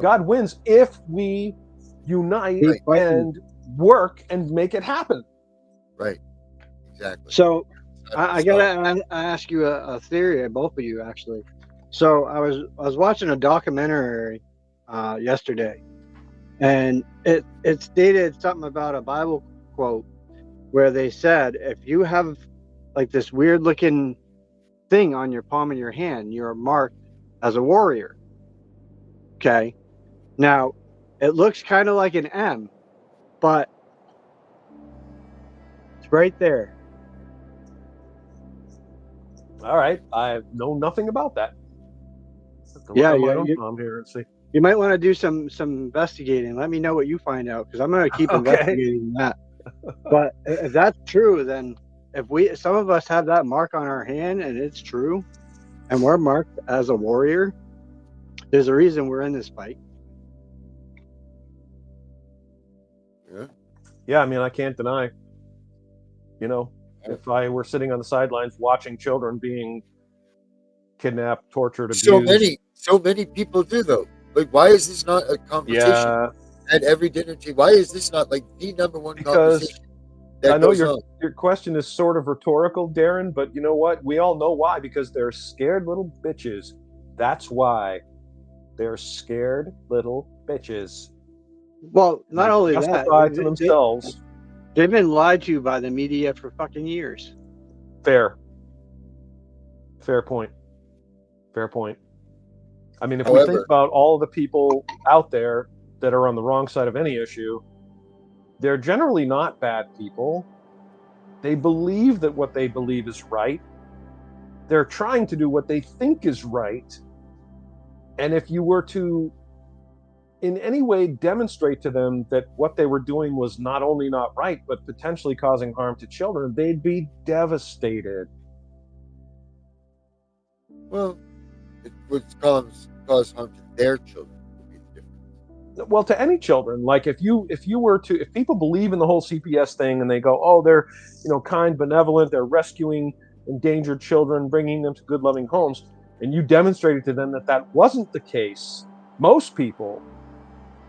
[SPEAKER 4] God wins if we unite and work and make it happen.
[SPEAKER 2] Right. Exactly.
[SPEAKER 3] So I gotta ask you a theory, both of you, actually. So I was watching a documentary yesterday, and it stated something about a Bible quote where they said if you have like this weird looking thing on your palm of your hand, you're marked as a warrior. Okay, now it looks kind of like an M, but it's right there.
[SPEAKER 4] All right, I know nothing about that.
[SPEAKER 3] Yeah,
[SPEAKER 4] I'm here and see.
[SPEAKER 3] You might want to do some investigating. Let me know what you find out, because I'm going to keep investigating that. But if that's true, then if some of us have that mark on our hand and it's true, and we're marked as a warrior, there's a reason we're in this fight.
[SPEAKER 4] Yeah, I mean, I can't deny. If I were sitting on the sidelines watching children being kidnapped, tortured, abused.
[SPEAKER 2] So many people do, though. Like, why is this not a conversation at every dinner table? Why is this not like the number one conversation?
[SPEAKER 4] I know your question is sort of rhetorical, Darren, but you know what? We all know why, because they're scared little bitches. That's why. They're scared little bitches.
[SPEAKER 3] Well, not only that,
[SPEAKER 4] justify to themselves.
[SPEAKER 3] They've been lied to by the media for fucking years. Fair point. I mean, if we think about all the people out there that are on the wrong side of any issue, they're generally not bad people. They believe that what they believe is right. They're trying to do what they think is right. And if you were to in any way demonstrate to them that what they were doing was not only not right, but potentially causing harm to children, they'd be devastated.
[SPEAKER 2] Well, it cause harm to their children would be the difference.
[SPEAKER 4] Well, to any children, like if people believe in the whole CPS thing and they go, oh, they're, kind, benevolent, they're rescuing endangered children, bringing them to good, loving homes, and you demonstrated to them that that wasn't the case, most people,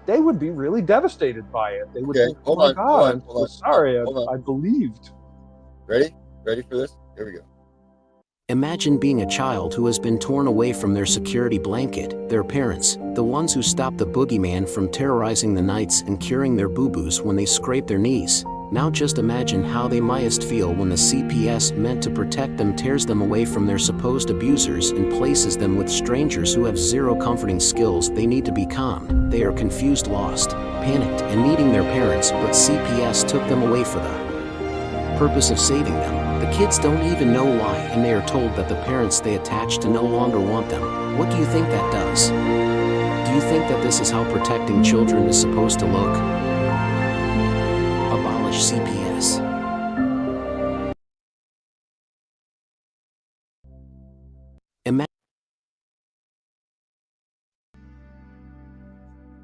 [SPEAKER 4] they would be really devastated by it. They would think, oh my God, I'm so sorry, I believed.
[SPEAKER 2] Ready for this? Here we go.
[SPEAKER 5] Imagine being a child who has been torn away from their security blanket, their parents, the ones who stop the boogeyman from terrorizing the nights and curing their boo-boos when they scrape their knees. Now just imagine how they mightest feel when the CPS meant to protect them tears them away from their supposed abusers and places them with strangers who have zero comforting skills. They need to be calm. They are confused, lost, panicked, and needing their parents, but CPS took them away for the purpose of saving them. The kids don't even know why, and they are told that the parents they attach to no longer want them. What do you think that does? Do you think that this is how protecting children is supposed to look? Abolish CPS.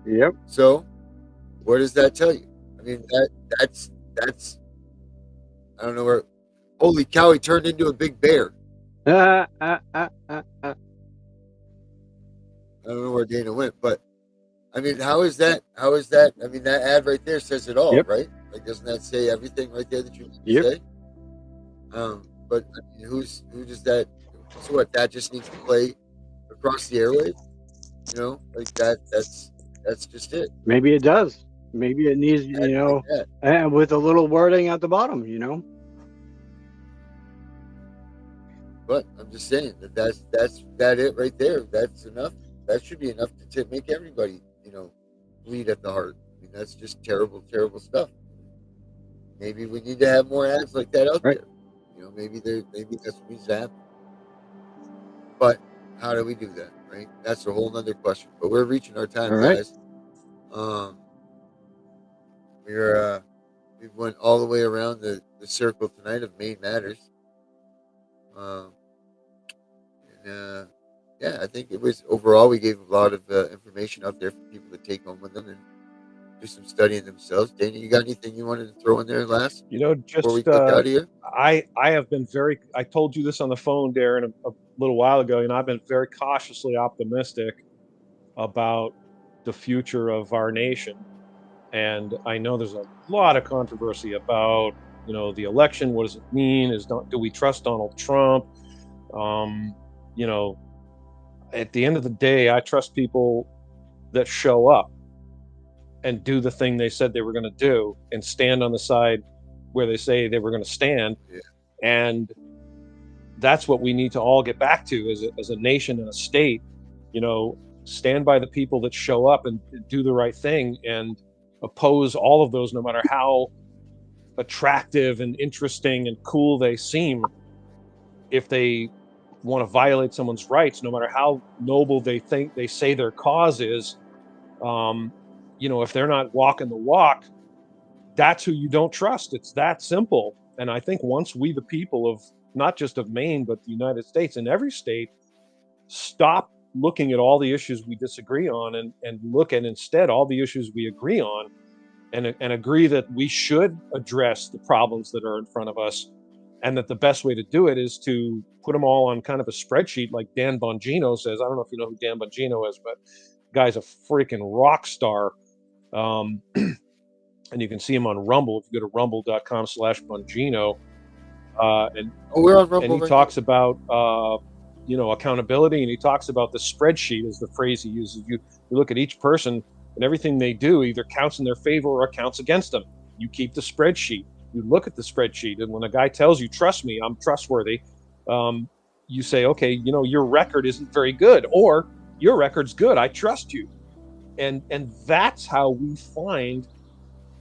[SPEAKER 3] Yep.
[SPEAKER 2] So, what does that tell you? I mean, that's. I don't know where. Holy cow! He turned into a big bear. I don't know where Dana went, but I mean, how is that? I mean, that ad right there says it all, right? Like, doesn't that say everything right there that you say? But I mean, who does that? So what? That just needs to play across the airwaves, like that. That's just it.
[SPEAKER 3] Maybe it does. Maybe it needs, and with a little wording at the bottom,
[SPEAKER 2] But I'm just saying that's it right there. That's enough. That should be enough to make everybody, bleed at the heart. I mean, that's just terrible, terrible stuff. Maybe we need to have more ads like that out there. Maybe that's what needs to happen. But how do we do that, right? That's a whole nother question. But we're reaching our time, guys. We went all the way around the circle tonight of Maine Matters. I think it was overall we gave a lot of information out there for people to take home with them and do some studying themselves. Dana, you got anything you wanted to throw in there last?
[SPEAKER 4] Just
[SPEAKER 2] before we click out of here?
[SPEAKER 4] I have been I told you this on the phone, Darren, a little while ago. I've been very cautiously optimistic about the future of our nation, and I know there's a lot of controversy about the election. What does it mean? Do we trust Donald Trump? At the end of the day, I trust people that show up and do the thing they said they were going to do and stand on the side where they say they were going to stand.
[SPEAKER 2] Yeah.
[SPEAKER 4] And that's what we need to all get back to as a nation and a state, stand by the people that show up and do the right thing and oppose all of those, no matter how attractive and interesting and cool they seem. If they want to violate someone's rights, no matter how noble they say their cause is, if they're not walking the walk, that's who you don't trust. It's that simple. And I think once we, the people of not just of Maine, but the United States and every state, stop looking at all the issues we disagree on and look at instead all the issues we agree on, and agree that we should address the problems that are in front of us, and that the best way to do it is to put them all on kind of a spreadsheet, like Dan Bongino says. I don't know if you know who Dan Bongino is, but the guy's a freaking rock star. And you can see him on Rumble if you go to rumble.com/Bongino.
[SPEAKER 2] We're on Rumble.
[SPEAKER 4] And he talks about accountability, and he talks about the spreadsheet is the phrase he uses. You look at each person, and everything they do either counts in their favor or counts against them. You keep the spreadsheet. You look at the spreadsheet, and when a guy tells you, trust me, I'm trustworthy, you say, okay, your record isn't very good, or your record's good, I trust you. And that's how we find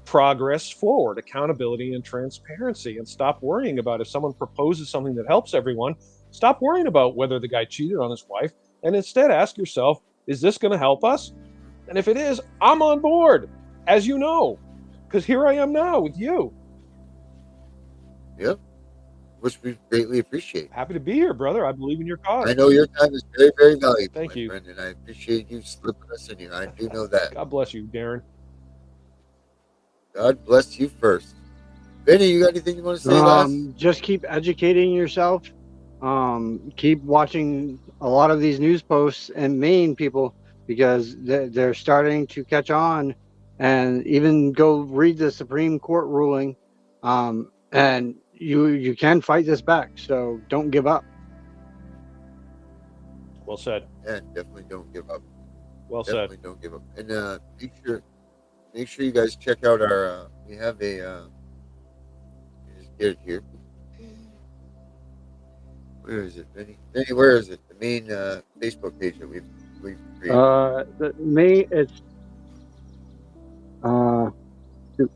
[SPEAKER 4] progress forward, accountability and transparency, and stop worrying about if someone proposes something that helps everyone. Stop worrying about whether the guy cheated on his wife, and instead ask yourself, is this going to help us? And if it is, I'm on board, as you know, because here I am now with you.
[SPEAKER 2] Yep. which we greatly appreciate.
[SPEAKER 4] Happy to be here, brother. I believe in your cause.
[SPEAKER 2] I know your time is very, very valuable,
[SPEAKER 4] Thank
[SPEAKER 2] my
[SPEAKER 4] you.
[SPEAKER 2] friend, and I appreciate you slipping us in here. I do know that.
[SPEAKER 4] God bless you, Darren.
[SPEAKER 2] God bless you first. Vinny, you got anything you want to say last?
[SPEAKER 3] Just keep educating yourself. Keep watching a lot of these news posts in Maine, people, because they're starting to catch on, and even go read the Supreme Court ruling. And you can fight this back, so don't give up.
[SPEAKER 4] Well said.
[SPEAKER 2] Yeah, definitely don't give up.
[SPEAKER 4] Well
[SPEAKER 2] Definitely
[SPEAKER 4] said.
[SPEAKER 2] don't give up. And make sure you guys check out our. We have a. Just get it here. Where is it, Vinny? Vinny, where is it? The main Facebook page that we've created.
[SPEAKER 3] The Maine, it's shoot.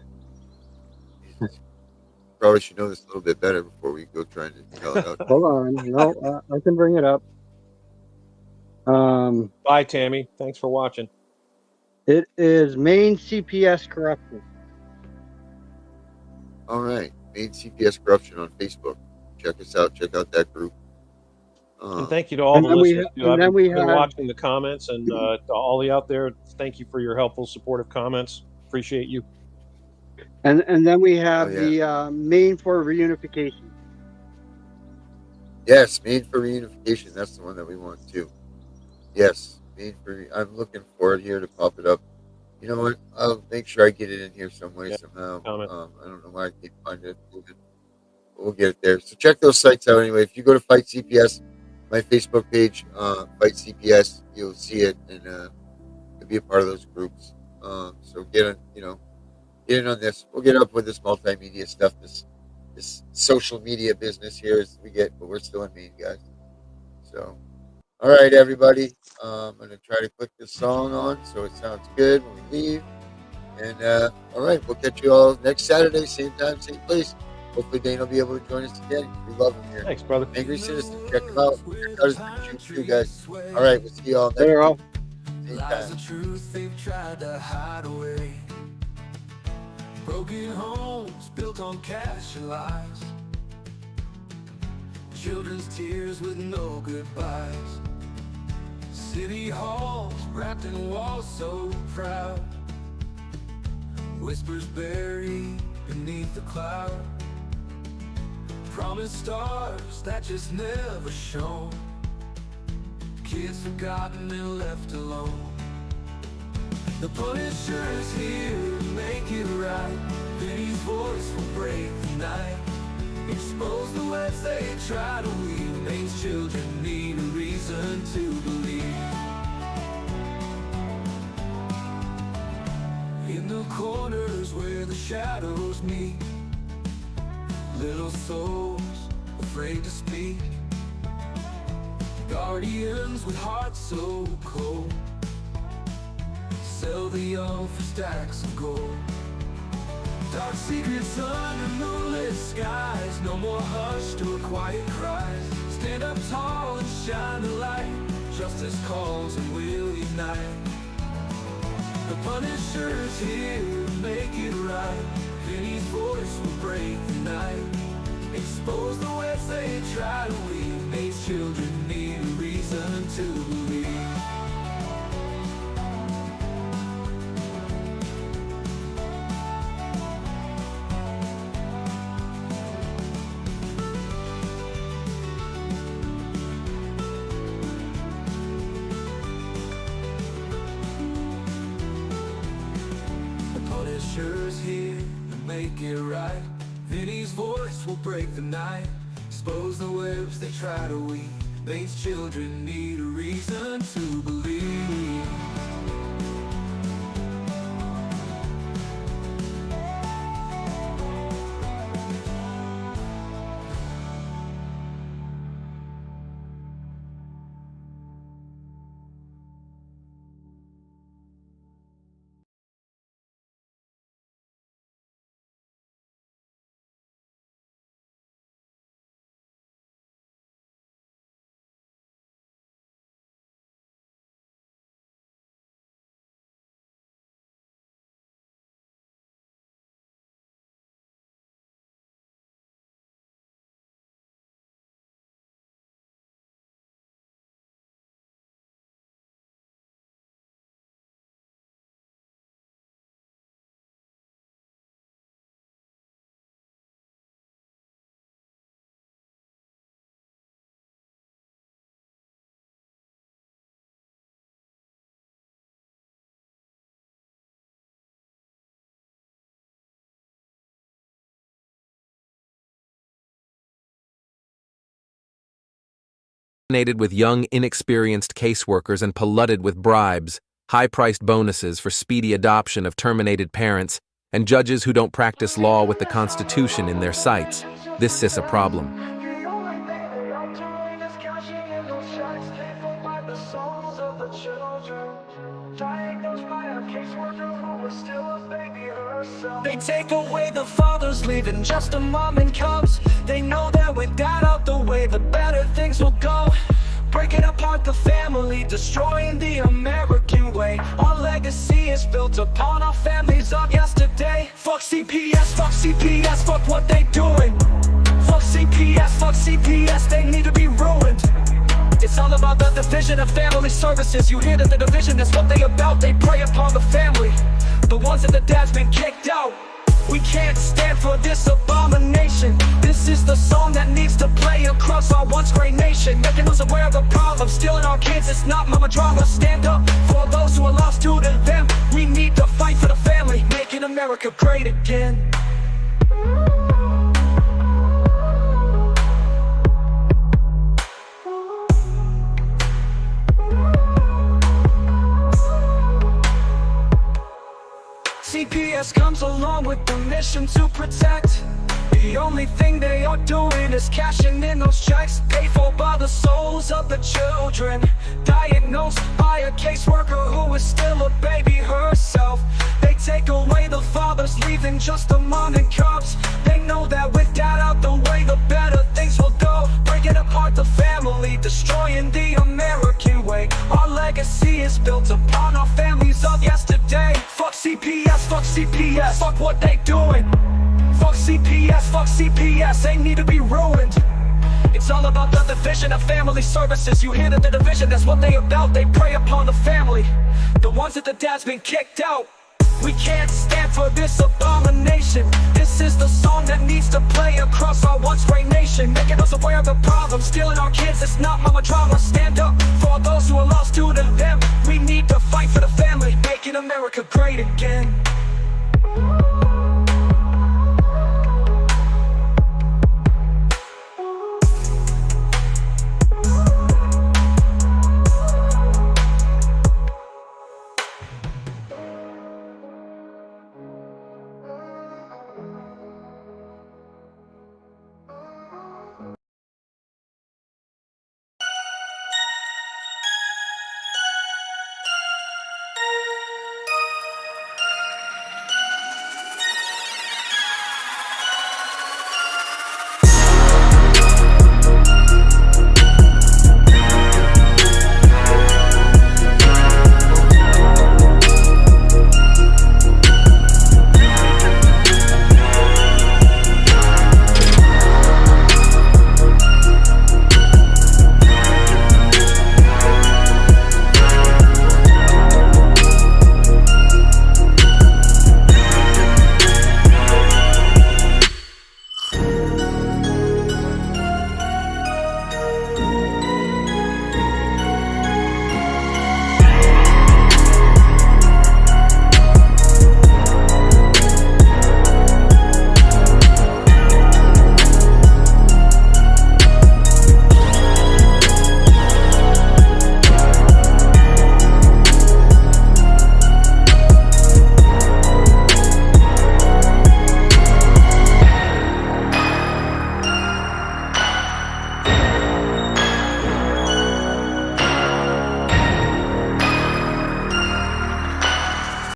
[SPEAKER 2] Jesus. Probably should know this a little bit better before we go trying to tell it out.
[SPEAKER 3] Hold on, no, I can bring it up.
[SPEAKER 4] Bye, Tammy. Thanks for watching.
[SPEAKER 3] It is Maine CPS corruption.
[SPEAKER 2] All right, Maine CPS corruption on Facebook. Check us out. Check out that group.
[SPEAKER 4] And thank you to all
[SPEAKER 3] And
[SPEAKER 4] the
[SPEAKER 3] then we
[SPEAKER 4] listeners.
[SPEAKER 3] ha- and then we
[SPEAKER 4] I've been
[SPEAKER 3] have-
[SPEAKER 4] watching the comments, and to all you out there, thank you for your helpful, supportive comments. Appreciate you.
[SPEAKER 3] And then we have
[SPEAKER 2] Oh, yeah.
[SPEAKER 3] the Maine for reunification.
[SPEAKER 2] Yes, Maine for reunification. That's the one that we want too. Yes, Maine for. I'm looking for it here to pop it up. You know what? I'll make sure I get it in here some way,
[SPEAKER 4] Yeah,
[SPEAKER 2] somehow.
[SPEAKER 4] comment.
[SPEAKER 2] I don't know why I can't find it. We'll get it there. So check those sites out anyway. If you go to Fight CPS, my Facebook page, Fight CPS, you'll see it, and you'll be a part of those groups. So get in on this. We'll get up with this multimedia stuff, this social media business here as we get, but we're still in Maine, guys. So, all right, everybody. I'm gonna try to click this song on so it sounds good when we leave. And all right, we'll catch you all next Saturday, same time, same place. Hopefully, Dane will be able to join us again. We love him here.
[SPEAKER 4] Thanks, brother.
[SPEAKER 2] Angry Citizen, check him out. Check out his YouTube too, guys. All right, we'll see you all next
[SPEAKER 3] Later, all.
[SPEAKER 2] week. Same
[SPEAKER 1] Lies
[SPEAKER 2] time.
[SPEAKER 1] of truth they've tried to hide away. Broken homes built on cash and lies. Children's tears with no goodbyes. City halls wrapped in walls so proud. Whispers buried beneath the cloud. Promised stars that just never shone. Kids forgotten and left alone. The Punisher is here to make it right. Vinny's voice will break the night. Expose the webs they try to weave. Maine's children need a reason to believe. In the corners where the shadows meet, little souls afraid to speak. Guardians with hearts so cold, sell the young for stacks of gold. Dark secrets under moonlit skies. No more hushed or quiet cries. Stand up tall and shine the light. Justice calls and we'll unite. The Punisher's here to make it right. Vinny's voice will break the night. Expose the webs they try to weave. Maine's children need a reason to believe. Punisher's here to make it right. Vinny's voice will break the night. Expose the webs they try to weave. Maine's children need a reason to believe.
[SPEAKER 6] With young, inexperienced caseworkers and polluted with bribes, high-priced bonuses for speedy adoption of terminated parents, and judges who don't practice law with the Constitution in their sights. This is a problem.
[SPEAKER 7] They take away the fathers, leaving just a mom and cubs. They know that with that out the way, the better things will go. Breaking apart the family, destroying the American way. Our legacy is built upon our families of yesterday. Fuck CPS, fuck what they doing. Fuck CPS, they need to be ruined. It's all about the division of family services. You hear that the division, that's what they about. They prey upon the family, the ones that the dad's been kicked out. We can't stand for this abomination. This is the song that needs to play across our once great nation, making us aware of the problem. Stealing our kids, it's not mama drama. Stand up for those who are lost to them. We need to fight for the family, making America great again. CPS comes along with the mission to protect. The only thing they are doing is cashing in those checks, paid for by the souls of the children, diagnosed by a caseworker who is still a baby herself. They take away the fathers, leaving just the mom and cubs. They know that with dad out the way, the better things will go. Breaking apart the family, destroying the American way. Our legacy is built upon our families of yesterday. Fuck CPS, fuck what they doing. Fuck CPS, they need to be ruined. It's all about the division of family services. You hear that the division, that's what they about. They prey upon the family, the ones that the dad's been kicked out. We can't stand for this abomination. This is the song that needs to play across our once great nation, making us aware of the problem. Stealing our kids, it's not mama drama. Stand up for those who are lost to them. We need to fight for the family, making America great again.